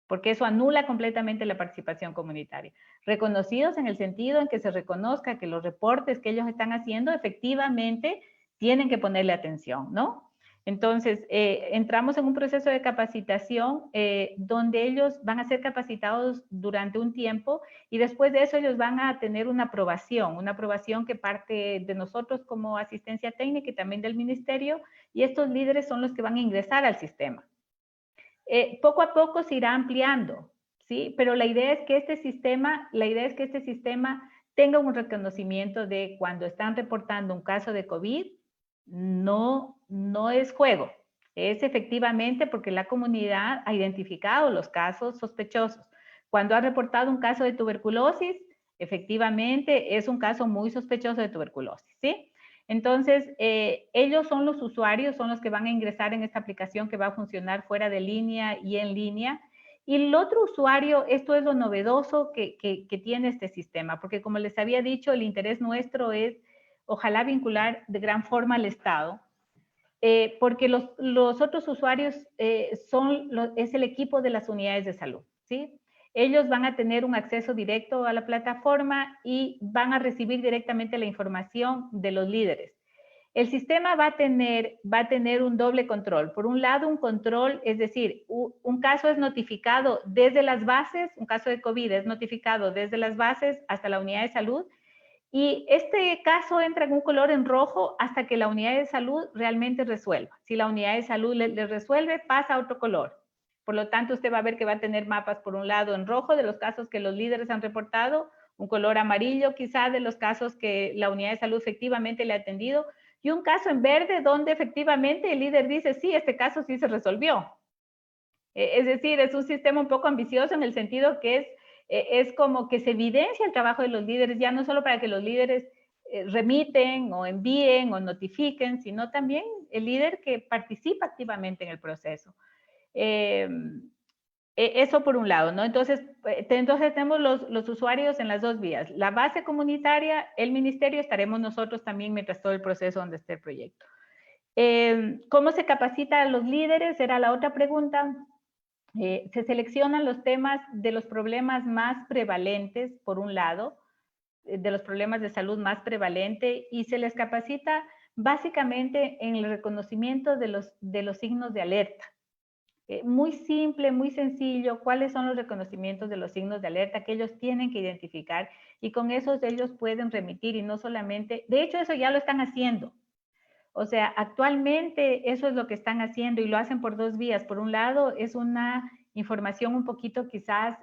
porque eso anula completamente la participación comunitaria. Reconocidos en el sentido en que se reconozca que los reportes que ellos están haciendo efectivamente tienen que ponerle atención, ¿no? Entonces, entramos en un proceso de capacitación donde ellos van a ser capacitados durante un tiempo y después de eso ellos van a tener una aprobación que parte de nosotros como asistencia técnica y también del ministerio, y estos líderes son los que van a ingresar al sistema. Poco a poco se irá ampliando, ¿sí? Pero la idea es que este sistema tenga un reconocimiento de cuando están reportando un caso de COVID, no es juego, es efectivamente porque la comunidad ha identificado los casos sospechosos. Cuando ha reportado un caso de tuberculosis, efectivamente es un caso muy sospechoso de tuberculosis, ¿sí? Entonces, ellos son los usuarios, son los que van a ingresar en esta aplicación que va a funcionar fuera de línea y en línea. Y el otro usuario, esto es lo novedoso que tiene este sistema, porque como les había dicho, el interés nuestro es ojalá vincular de gran forma al Estado, porque los otros usuarios es el equipo de las unidades de salud, ¿sí? Ellos van a tener un acceso directo a la plataforma y van a recibir directamente la información de los líderes. El sistema va a tener un doble control. Por un lado, un control, es decir, un caso es notificado desde las bases, un caso de COVID es notificado desde las bases hasta la unidad de salud, y este caso entra en un color en rojo hasta que la unidad de salud realmente resuelva. Si la unidad de salud le resuelve, pasa a otro color. Por lo tanto, usted va a ver que va a tener mapas por un lado en rojo de los casos que los líderes han reportado, un color amarillo quizá de los casos que la unidad de salud efectivamente le ha atendido, y un caso en verde donde efectivamente el líder dice, sí, este caso sí se resolvió. Es decir, es un sistema un poco ambicioso en el sentido que es como que se evidencia el trabajo de los líderes, ya no solo para que los líderes remiten o envíen o notifiquen, sino también el líder que participa activamente en el proceso. Eso por un lado, ¿no? Entonces tenemos los usuarios en las dos vías. La base comunitaria, el ministerio, estaremos nosotros también mientras todo el proceso donde esté el proyecto. ¿Cómo se capacita a los líderes? Era la otra pregunta. Se seleccionan los temas de los problemas más prevalentes, por un lado, de los problemas de salud más prevalentes, y se les capacita básicamente en el reconocimiento de los signos de alerta. Muy simple, muy sencillo, cuáles son los reconocimientos de los signos de alerta que ellos tienen que identificar, y con esos ellos pueden remitir, y no solamente, de hecho eso ya lo están haciendo. O sea, actualmente eso es lo que están haciendo y lo hacen por dos vías. Por un lado, es una información un poquito quizás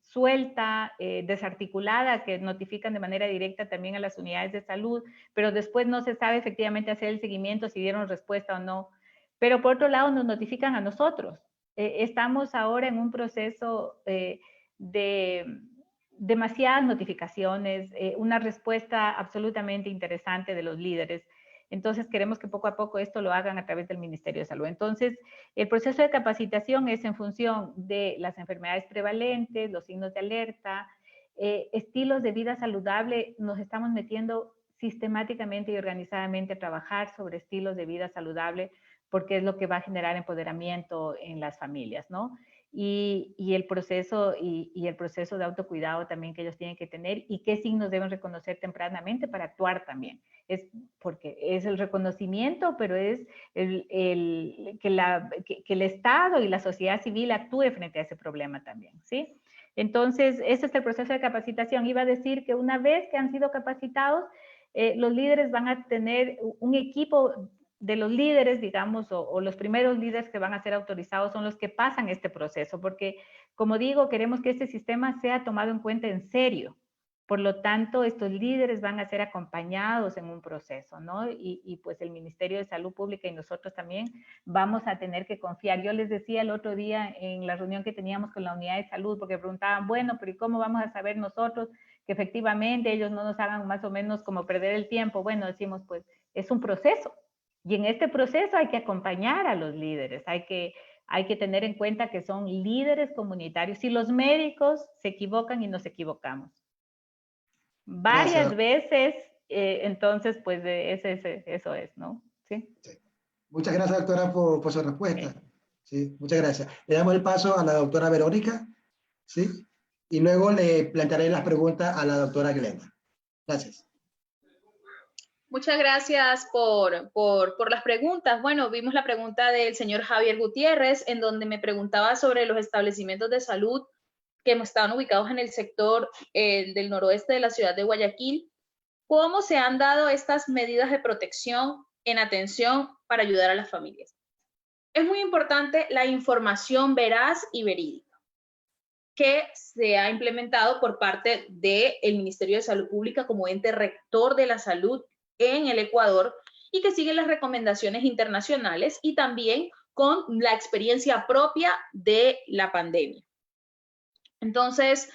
suelta, desarticulada, que notifican de manera directa también a las unidades de salud, pero después no se sabe efectivamente hacer el seguimiento, si dieron respuesta o no. Pero por otro lado, nos notifican a nosotros. Estamos ahora en un proceso de demasiadas notificaciones, una respuesta absolutamente interesante de los líderes. Entonces, queremos que poco a poco esto lo hagan a través del Ministerio de Salud. Entonces, el proceso de capacitación es en función de las enfermedades prevalentes, los signos de alerta, estilos de vida saludable. Nos estamos metiendo sistemáticamente y organizadamente a trabajar sobre estilos de vida saludable porque es lo que va a generar empoderamiento en las familias, ¿no? Y el proceso de autocuidado también que ellos tienen que tener y qué signos deben reconocer tempranamente para actuar también. Porque es el reconocimiento, pero es que el Estado y la sociedad civil actúe frente a ese problema también, ¿sí? Entonces, ese es el proceso de capacitación. Iba a decir que una vez que han sido capacitados, los líderes van a tener un equipo de los líderes, digamos, o los primeros líderes que van a ser autorizados son los que pasan este proceso, porque, como digo, queremos que este sistema sea tomado en cuenta en serio, Por lo tanto, estos líderes van a ser acompañados en un proceso, ¿no? Y pues el Ministerio de Salud Pública y nosotros también vamos a tener que confiar. Yo les decía el otro día en la reunión que teníamos con la unidad de salud, porque preguntaban, bueno, pero ¿y cómo vamos a saber nosotros que efectivamente ellos no nos hagan más o menos como perder el tiempo? Bueno, decimos, pues es un proceso. Y en este proceso hay que acompañar a los líderes, hay que tener en cuenta que son líderes comunitarios. Y los médicos se equivocan y nos equivocamos varias veces, entonces, pues eso es, ¿no? ¿Sí? Sí. Muchas gracias, doctora, por su respuesta. Sí, muchas gracias. Le damos el paso a la doctora Verónica, ¿sí? Y luego le plantearé las preguntas a la doctora Glenda. Gracias. Muchas gracias por las preguntas. Bueno, vimos la pregunta del señor Javier Gutiérrez, en donde me preguntaba sobre los establecimientos de salud que estaban ubicados en el sector del noroeste de la ciudad de Guayaquil. ¿Cómo se han dado estas medidas de protección en atención para ayudar a las familias? Es muy importante la información veraz y verídica que se ha implementado por parte del Ministerio de Salud Pública como ente rector de la salud en el Ecuador y que sigue las recomendaciones internacionales y también con la experiencia propia de la pandemia. Entonces,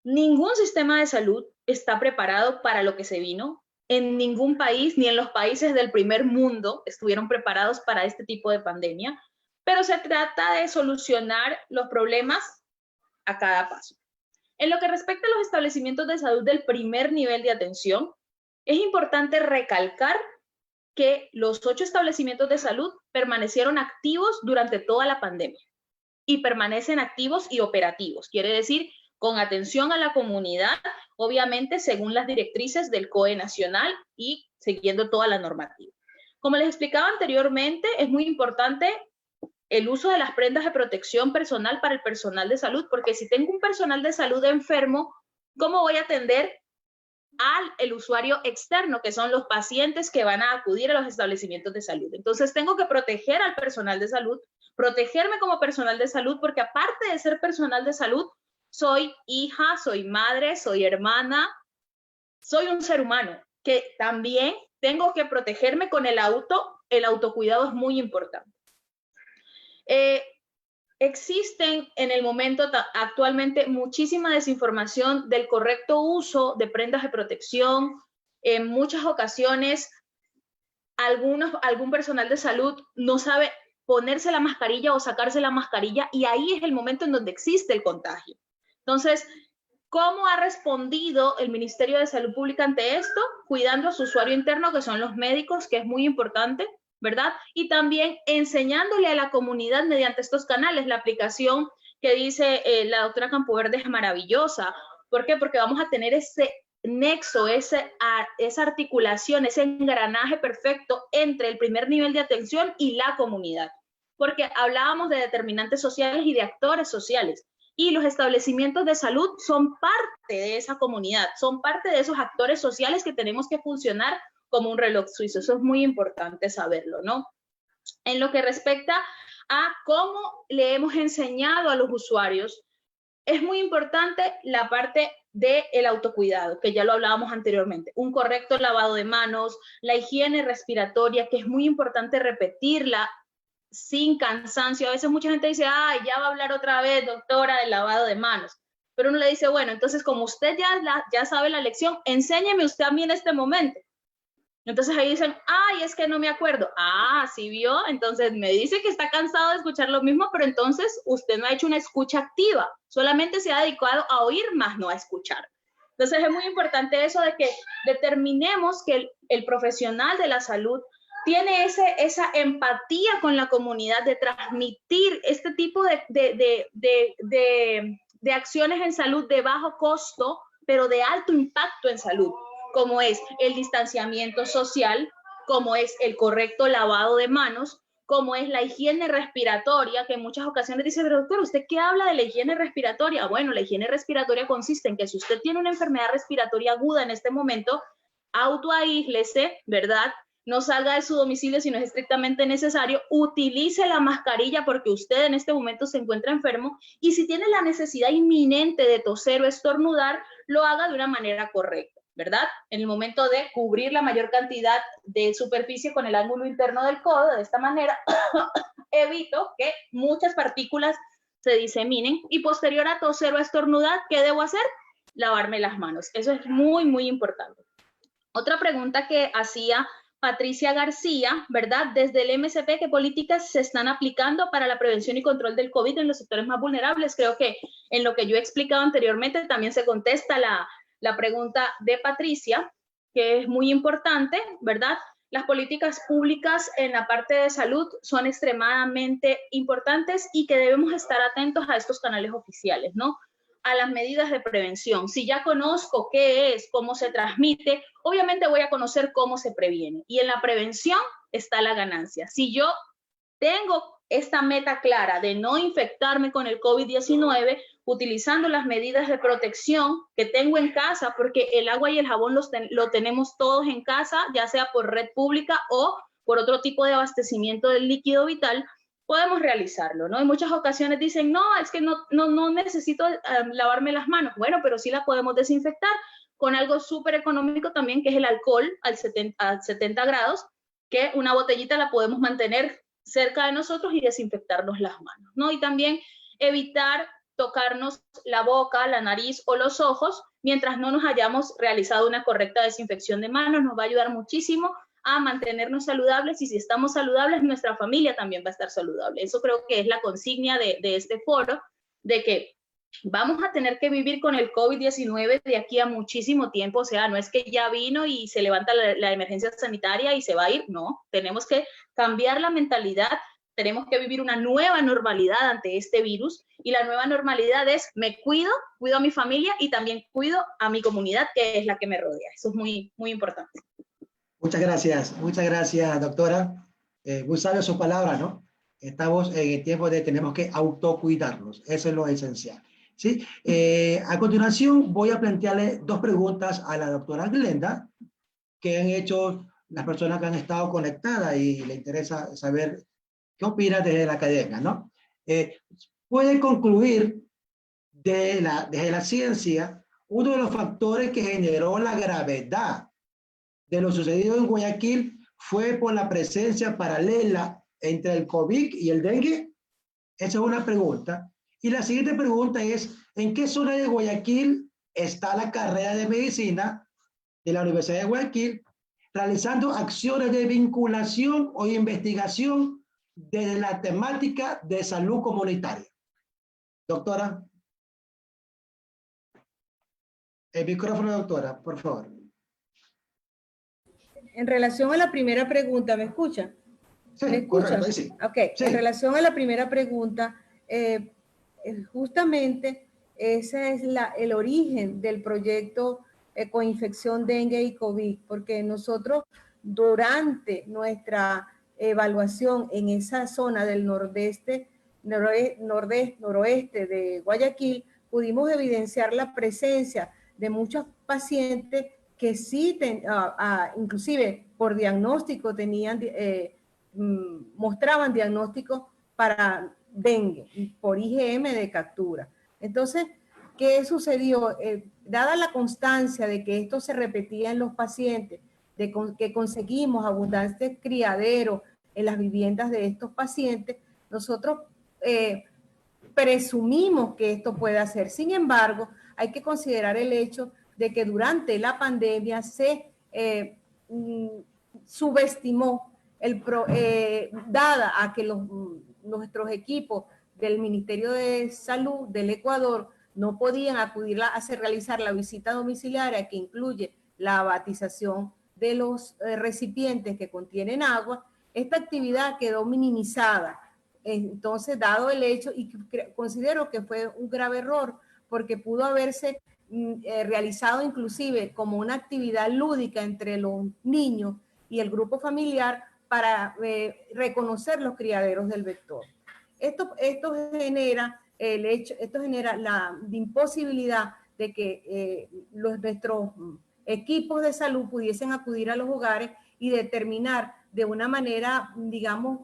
ningún sistema de salud está preparado para lo que se vino. En ningún país, ni en los países del primer mundo, estuvieron preparados para este tipo de pandemia, pero se trata de solucionar los problemas a cada paso. En lo que respecta a los establecimientos de salud del primer nivel de atención, es importante recalcar que los 8 establecimientos de salud permanecieron activos durante toda la pandemia y permanecen activos y operativos, quiere decir, con atención a la comunidad, obviamente según las directrices del COE nacional y siguiendo toda la normativa. Como les explicaba anteriormente, es muy importante el uso de las prendas de protección personal para el personal de salud, porque si tengo un personal de salud enfermo, ¿cómo voy a atender al usuario externo, que son los pacientes que van a acudir a los establecimientos de salud? Entonces tengo que proteger al personal de salud, protegerme como personal de salud, porque aparte de ser personal de salud, soy hija, soy madre, soy hermana, soy un ser humano, que también tengo que protegerme con el autocuidado es muy importante. Existen en el momento actualmente muchísima desinformación del correcto uso de prendas de protección. En muchas ocasiones, algún personal de salud no sabe ponerse la mascarilla o sacarse la mascarilla y ahí es el momento en donde existe el contagio. Entonces, ¿cómo ha respondido el Ministerio de Salud Pública ante esto? Cuidando a su usuario interno, que son los médicos, que es muy importante, ¿verdad? Y también enseñándole a la comunidad mediante estos canales. La aplicación que dice la doctora Campoverde es maravillosa. ¿Por qué? Porque vamos a tener ese nexo, esa articulación, ese engranaje perfecto entre el primer nivel de atención y la comunidad. Porque hablábamos de determinantes sociales y de actores sociales. Y los establecimientos de salud son parte de esa comunidad, son parte de esos actores sociales que tenemos que funcionar como un reloj suizo. Eso es muy importante saberlo, ¿no? En lo que respecta a cómo le hemos enseñado a los usuarios, es muy importante la parte del autocuidado, que ya lo hablábamos anteriormente. Un correcto lavado de manos, la higiene respiratoria, que es muy importante repetirla sin cansancio. A veces mucha gente dice, ay, ya va a hablar otra vez, doctora, del lavado de manos. Pero uno le dice, bueno, entonces como usted ya sabe la lección, enséñeme usted a mí en este momento. Entonces ahí dicen, ay, es que no me acuerdo. Ah, sí vio, entonces me dice que está cansado de escuchar lo mismo, pero entonces usted no ha hecho una escucha activa, solamente se ha dedicado a oír más, no a escuchar. Entonces es muy importante eso de que determinemos que el profesional de la salud tiene esa empatía con la comunidad de transmitir este tipo de acciones en salud de bajo costo, pero de alto impacto en salud, como es el distanciamiento social, como es el correcto lavado de manos, como es la higiene respiratoria, que en muchas ocasiones dice, pero doctor, ¿usted qué habla de la higiene respiratoria? Bueno, la higiene respiratoria consiste en que si usted tiene una enfermedad respiratoria aguda en este momento, autoaíslese, ¿verdad? no salga de su domicilio si no es estrictamente necesario, utilice la mascarilla porque usted en este momento se encuentra enfermo, y si tiene la necesidad inminente de toser o estornudar, lo haga de una manera correcta, ¿verdad? En el momento de cubrir la mayor cantidad de superficie con el ángulo interno del codo, de esta manera evito que muchas partículas se diseminen, y posterior a toser o estornudar, ¿qué debo hacer? Lavarme las manos. Eso es muy, muy importante. Otra pregunta que hacía Patricia García, ¿verdad? Desde el MSP, ¿qué políticas se están aplicando para la prevención y control del COVID en los sectores más vulnerables? Creo que en lo que yo he explicado anteriormente también se contesta la pregunta de Patricia, que es muy importante, ¿verdad? Las políticas públicas en la parte de salud son extremadamente importantes y que debemos estar atentos a estos canales oficiales, ¿no? A las medidas de prevención. Si ya conozco qué es, cómo se transmite, obviamente voy a conocer cómo se previene. Y en la prevención está la ganancia. Si yo tengo esta meta clara de no infectarme con el COVID-19, utilizando las medidas de protección que tengo en casa, porque el agua y el jabón lo tenemos todos en casa, ya sea por red pública o por otro tipo de abastecimiento del líquido vital, podemos realizarlo, ¿no? En muchas ocasiones dicen, no, es que no necesito lavarme las manos. Bueno, pero sí las podemos desinfectar con algo súper económico también, que es el alcohol a 70 grados, que una botellita la podemos mantener cerca de nosotros y desinfectarnos las manos, ¿no? Y también evitar tocarnos la boca, la nariz o los ojos mientras no nos hayamos realizado una correcta desinfección de manos. Nos va a ayudar muchísimo a mantenernos saludables, y si estamos saludables, nuestra familia también va a estar saludable. Eso creo que es la consigna de este foro, de que vamos a tener que vivir con el COVID-19 de aquí a muchísimo tiempo. O sea, no es que ya vino y se levanta la emergencia sanitaria y se va a ir, no, tenemos que cambiar la mentalidad, tenemos que vivir una nueva normalidad ante este virus, y la nueva normalidad es me cuido a mi familia y también cuido a mi comunidad, que es la que me rodea. Eso es muy, muy importante. Muchas gracias, doctora. Muy sabia su palabra, ¿no? Estamos en el tiempo de tenemos que autocuidarnos, eso es lo esencial, ¿sí? A continuación voy a plantearle dos preguntas a la doctora Glenda, que han hecho las personas que han estado conectadas y le interesa saber qué opina desde la academia, ¿no? Puede concluir desde la ciencia uno de los factores que generó la gravedad de lo sucedido en Guayaquil fue por la presencia paralela entre el COVID y el dengue? Esa es una pregunta. Y la siguiente pregunta es, ¿en qué zona de Guayaquil está la carrera de medicina de la Universidad de Guayaquil realizando acciones de vinculación o investigación desde la temática de salud comunitaria? Doctora. El micrófono, doctora, por favor. En relación a la primera pregunta, ¿me escuchan? Sí, ¿Me escuchan? correcto, sí. Ok, sí. En relación a la primera pregunta, justamente ese es el origen del proyecto Coinfección Dengue y COVID, porque nosotros durante nuestra evaluación en esa zona del noroeste de Guayaquil, pudimos evidenciar la presencia de muchos pacientes que sí, inclusive por diagnóstico, mostraban diagnóstico para dengue por IgM de captura. Entonces, ¿qué sucedió? Dada la constancia de que esto se repetía en los pacientes, que conseguimos abundantes criaderos en las viviendas de estos pacientes, nosotros presumimos que esto puede hacer. Sin embargo, hay que considerar el hecho de que durante la pandemia se subestimó, dada a que nuestros equipos del Ministerio de Salud del Ecuador no podían acudir a realizar la visita domiciliaria, que incluye la batización de los recipientes que contienen agua. Esta actividad quedó minimizada. Entonces, dado el hecho, y considero que fue un grave error, porque pudo haberse realizado inclusive como una actividad lúdica entre los niños y el grupo familiar para reconocer los criaderos del vector. Esto genera la imposibilidad de que nuestros equipos de salud pudiesen acudir a los hogares y determinar de una manera, digamos,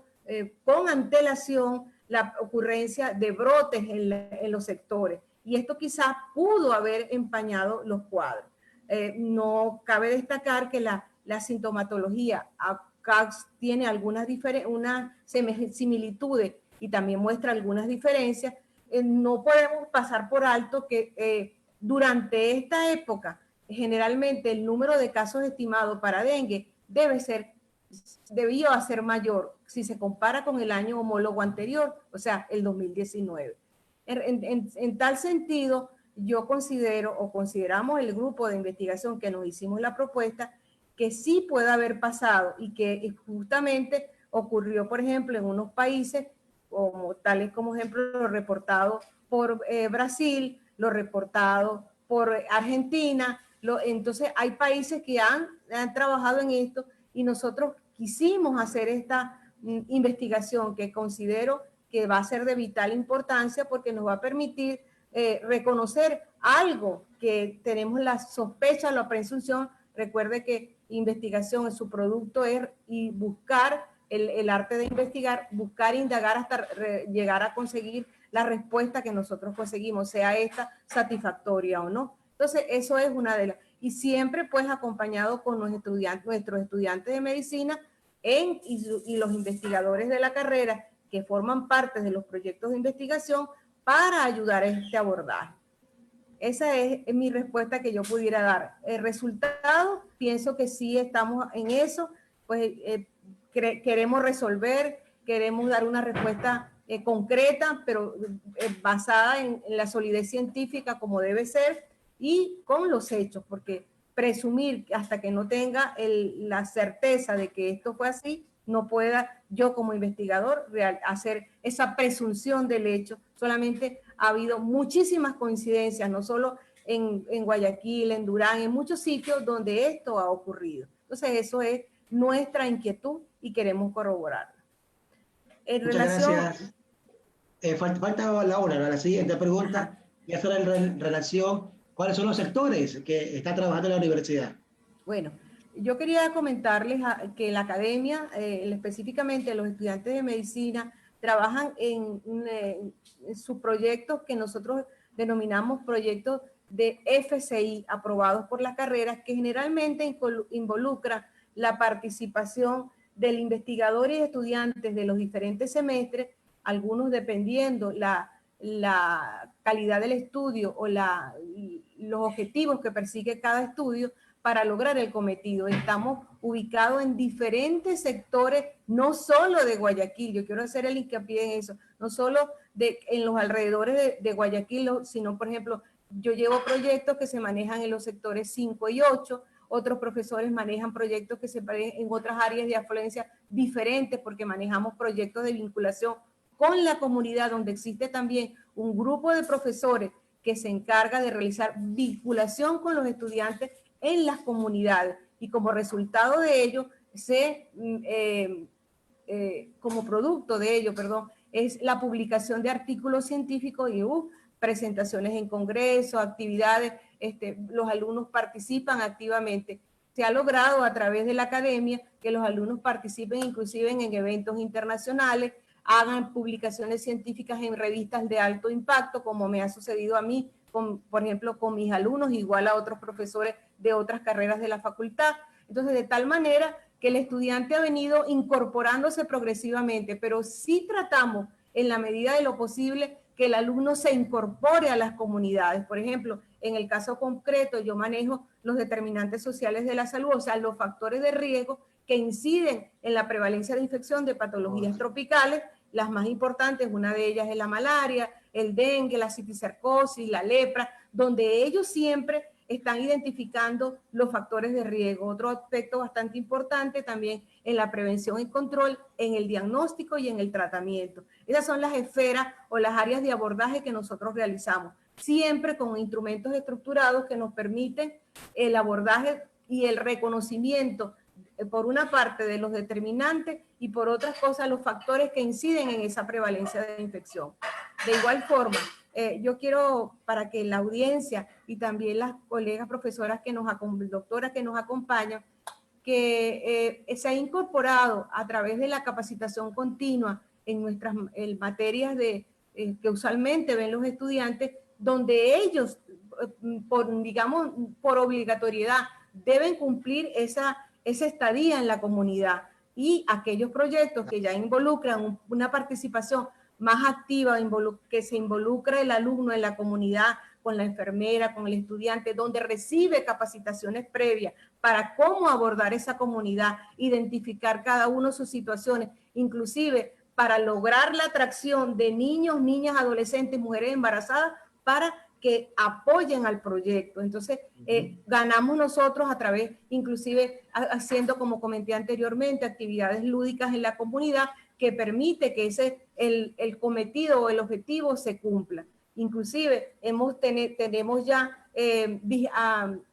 con antelación la ocurrencia de brotes en los sectores. Y esto quizás pudo haber empañado los cuadros. No cabe destacar que la sintomatología acá tiene algunas similitudes y también muestra algunas diferencias. No podemos pasar por alto que durante esta época, generalmente el número de casos estimados para dengue debió ser mayor si se compara con el año homólogo anterior, o sea, el 2019. En tal sentido, yo considero o consideramos el grupo de investigación que nos hicimos la propuesta que sí puede haber pasado y que justamente ocurrió, por ejemplo, en unos países, tales como ejemplo lo reportado por Brasil, lo reportado por Argentina. Entonces hay países que han trabajado en esto y nosotros quisimos hacer esta investigación que considero que va a ser de vital importancia porque nos va a permitir reconocer algo que tenemos la sospecha, la presunción. Recuerde que investigación, su producto es y buscar el arte de investigar, buscar, indagar hasta llegar a conseguir la respuesta que nosotros conseguimos, sea esta satisfactoria o no. Entonces, eso es una de las... Y siempre pues acompañado con nuestros estudiantes de medicina y los investigadores de la carrera que forman parte de los proyectos de investigación para ayudar a este abordaje. Esa es mi respuesta que yo pudiera dar. El resultado, pienso que sí estamos en eso, pues queremos resolver, queremos dar una respuesta concreta, pero basada en la solidez científica como debe ser y con los hechos, porque presumir hasta que no tenga la certeza de que esto fue así, no pueda yo como investigador hacer esa presunción del hecho. Solamente ha habido muchísimas coincidencias, no solo en Guayaquil, en Durán, en muchos sitios donde esto ha ocurrido. Entonces eso es nuestra inquietud y queremos corroborarla. Muchas gracias. Falta la hora, la siguiente pregunta. Ajá. Ya será en relación, ¿cuáles son los sectores que está trabajando en la universidad? Bueno, yo quería comentarles que la academia, específicamente los estudiantes de medicina, trabajan en sus proyectos que nosotros denominamos proyectos de FCI aprobados por la carrera, que generalmente involucra la participación del investigador y estudiantes de los diferentes semestres, algunos dependiendo la calidad del estudio o los objetivos que persigue cada estudio para lograr el cometido. Estamos ubicados en diferentes sectores, no solo de Guayaquil, yo quiero hacer el hincapié en eso, no solo en los alrededores de Guayaquil, sino, por ejemplo, yo llevo proyectos que se manejan en los sectores 5 y 8, otros profesores manejan proyectos que se manejan en otras áreas de afluencia diferentes porque manejamos proyectos de vinculación con la comunidad, donde existe también un grupo de profesores que se encarga de realizar vinculación con los estudiantes en las comunidades y como resultado de ello, como producto de ello, es la publicación de artículos científicos y presentaciones en congresos, actividades, los alumnos participan activamente. Se ha logrado a través de la academia que los alumnos participen inclusive en eventos internacionales, hagan publicaciones científicas en revistas de alto impacto, como me ha sucedido a mí, por ejemplo, con mis alumnos, igual a otros profesores de otras carreras de la facultad. Entonces, de tal manera que el estudiante ha venido incorporándose progresivamente, pero sí tratamos, en la medida de lo posible, que el alumno se incorpore a las comunidades. Por ejemplo, en el caso concreto, yo manejo los determinantes sociales de la salud, o sea, los factores de riesgo que inciden en la prevalencia de infección de patologías tropicales. Las más importantes, una de ellas es la malaria, el dengue, la citicercosis, la lepra, donde ellos siempre están identificando los factores de riesgo. Otro aspecto bastante importante también en la prevención y control, en el diagnóstico y en el tratamiento. Esas son las esferas o las áreas de abordaje que nosotros realizamos, siempre con instrumentos estructurados que nos permiten el abordaje y el reconocimiento, por una parte, de los determinantes y por otras cosas, los factores que inciden en esa prevalencia de infección. De igual forma, yo quiero, para que la audiencia y también las colegas profesoras doctoras que nos acompañan, que se ha incorporado a través de la capacitación continua en nuestras materias que usualmente ven los estudiantes, donde ellos, digamos, por obligatoriedad, deben cumplir esa estadía en la comunidad, y aquellos proyectos que ya involucran una participación más activa, que se involucra el alumno en la comunidad, con la enfermera, con el estudiante, donde recibe capacitaciones previas para cómo abordar esa comunidad, identificar cada uno sus situaciones, inclusive para lograr la atracción de niños, niñas, adolescentes, mujeres embarazadas, para que apoyen al proyecto. Entonces, ganamos nosotros a través, inclusive haciendo, como comenté anteriormente, actividades lúdicas en la comunidad que permite que el cometido o el objetivo se cumpla. Inclusive tenemos ya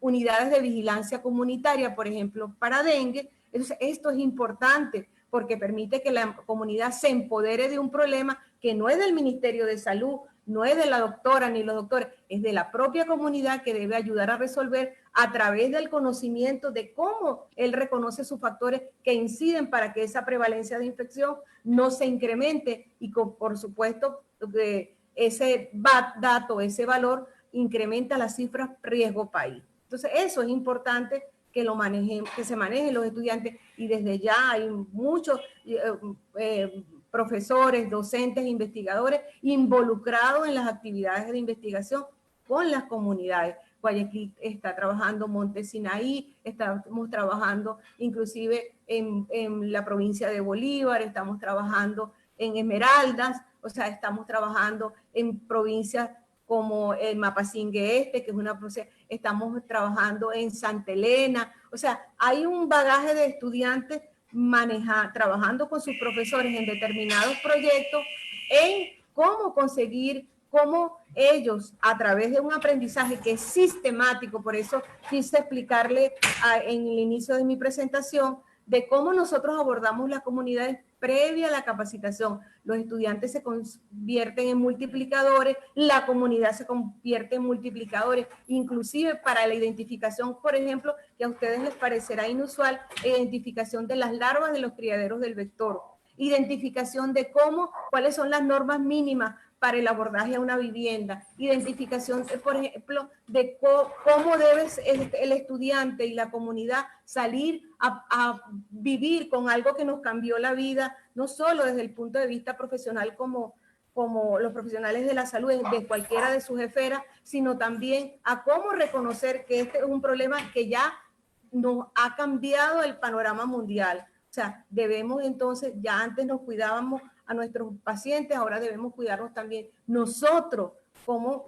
unidades de vigilancia comunitaria, por ejemplo, para dengue. Entonces, esto es importante porque permite que la comunidad se empodere de un problema que no es del Ministerio de Salud, no es de la doctora ni los doctores, es de la propia comunidad, que debe ayudar a resolver a través del conocimiento de cómo él reconoce sus factores que inciden para que esa prevalencia de infección no se incremente, y por supuesto ese dato, ese valor incrementa las cifras riesgo país. Entonces eso es importante que lo manejen, que se manejen los estudiantes, y desde ya hay muchos profesores, docentes, investigadores involucrados en las actividades de investigación con las comunidades. Guayaquil está trabajando, Monte Sinaí, estamos trabajando inclusive en la provincia de Bolívar, estamos trabajando en Esmeraldas, o sea, estamos trabajando en provincias como el Mapasingue Este, que es una provincia, estamos trabajando en Santa Elena, o sea, hay un bagaje de estudiantes trabajando con sus profesores en determinados proyectos, en cómo conseguir, cómo ellos, a través de un aprendizaje que es sistemático, por eso quise explicarle en el inicio de mi presentación, de cómo nosotros abordamos las comunidades previa a la capacitación. Los estudiantes se convierten en multiplicadores, la comunidad se convierte en multiplicadores, inclusive para la identificación, por ejemplo, que a ustedes les parecerá inusual, identificación de las larvas de los criaderos del vector, identificación de cuáles son las normas mínimas para el abordaje a una vivienda, identificación, por ejemplo, de cómo debe el estudiante y la comunidad salir a vivir con algo que nos cambió la vida, no solo desde el punto de vista profesional como los profesionales de la salud de cualquiera de sus esferas, sino también a cómo reconocer que este es un problema que ya nos ha cambiado el panorama mundial. O sea, debemos entonces, ya antes nos cuidábamos a nuestros pacientes, ahora debemos cuidarnos también nosotros como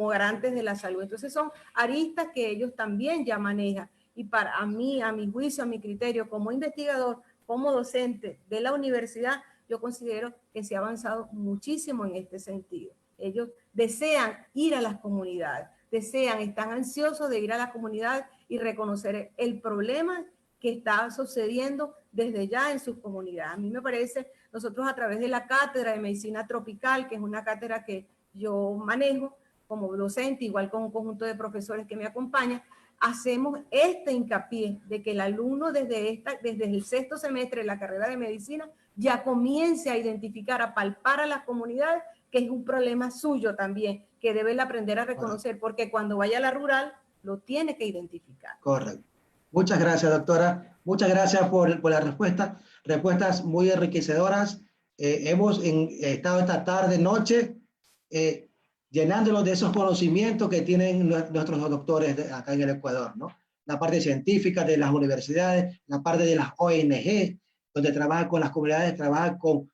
garantes de la salud. Entonces son aristas que ellos también ya manejan. Y para mí, a mi juicio, a mi criterio, como investigador, como docente de la universidad, yo considero que se ha avanzado muchísimo en este sentido. Ellos desean ir a las comunidades, están ansiosos de ir a las comunidades y reconocer el problema que está sucediendo desde ya en sus comunidades. A mí me parece, nosotros a través de la Cátedra de Medicina Tropical, que es una cátedra que yo manejo como docente, igual con un conjunto de profesores que me acompañan, hacemos este hincapié de que el alumno desde el sexto semestre de la carrera de medicina ya comience a identificar, a palpar a las comunidades, que es un problema suyo también, que debe aprender a reconocer, porque cuando vaya a la rural lo tiene que identificar. Correcto. Muchas gracias, doctora. Muchas gracias por la respuesta. Respuestas muy enriquecedoras. Hemos estado esta tarde, noche, llenándolos de esos conocimientos que tienen nuestros doctores acá en el Ecuador, ¿no? La parte científica de las universidades, la parte de las ONG, donde trabajan con las comunidades, trabajan con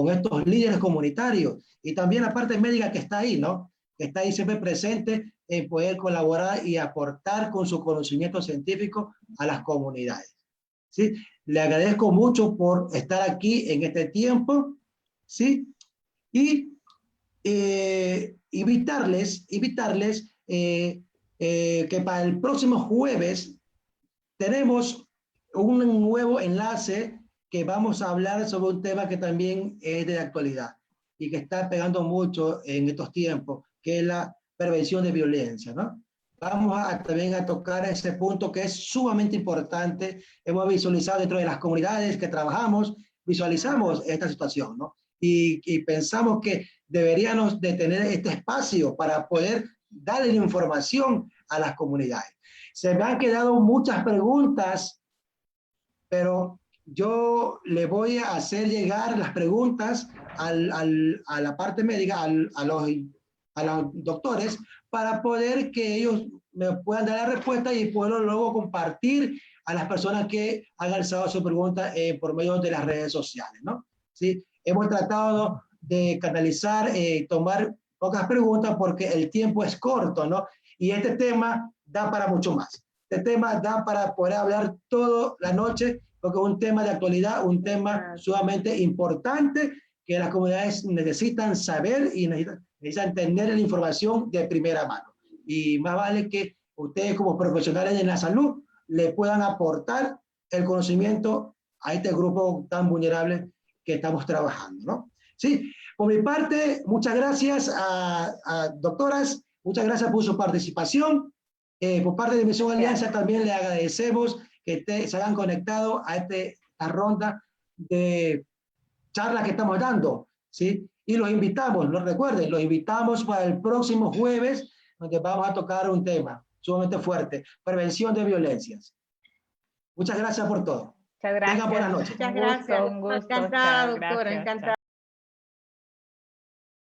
estos líderes comunitarios, y también la parte médica que está ahí, ¿no? Que está ahí siempre presente en poder colaborar y aportar con su conocimiento científico a las comunidades, ¿sí? Le agradezco mucho por estar aquí en este tiempo, ¿sí? Y invitarles que para el próximo jueves tenemos un nuevo enlace que vamos a hablar sobre un tema que también es de actualidad y que está pegando mucho en estos tiempos, que es la prevención de violencia, ¿no? vamos también a tocar ese punto que es sumamente importante. Hemos visualizado dentro de las comunidades que trabajamos, visualizamos esta situación, ¿no? Y pensamos que deberíamos de tener este espacio para poder darle la información a las comunidades. Se me han quedado muchas preguntas, pero yo le voy a hacer llegar las preguntas a la parte médica, a los doctores, para poder que ellos me puedan dar la respuesta y poderlo luego compartir a las personas que han alzado su pregunta por medio de las redes sociales, ¿no? ¿Sí? Hemos tratado de canalizar, tomar pocas preguntas porque el tiempo es corto, ¿no? Y este tema da para mucho más. Este tema da para poder hablar toda la noche porque es un tema de actualidad, un tema sumamente importante que las comunidades necesitan saber y necesitan tener la información de primera mano. Y más vale que ustedes como profesionales de la salud le puedan aportar el conocimiento a este grupo tan vulnerable que estamos trabajando, ¿no? Sí, por mi parte, muchas gracias a doctoras, muchas gracias por su participación. Por parte de Misión Alianza también le agradecemos que se hayan conectado a esta ronda de charla que estamos dando, ¿sí? Y los invitamos, no recuerden, los invitamos para el próximo jueves, donde vamos a tocar un tema sumamente fuerte, prevención de violencias. Muchas gracias por todo. Muchas gracias. Tengan buenas noches. Muchas gracias. Un gusto. Encantada, Chao, doctora, gracias. encantada. Chao.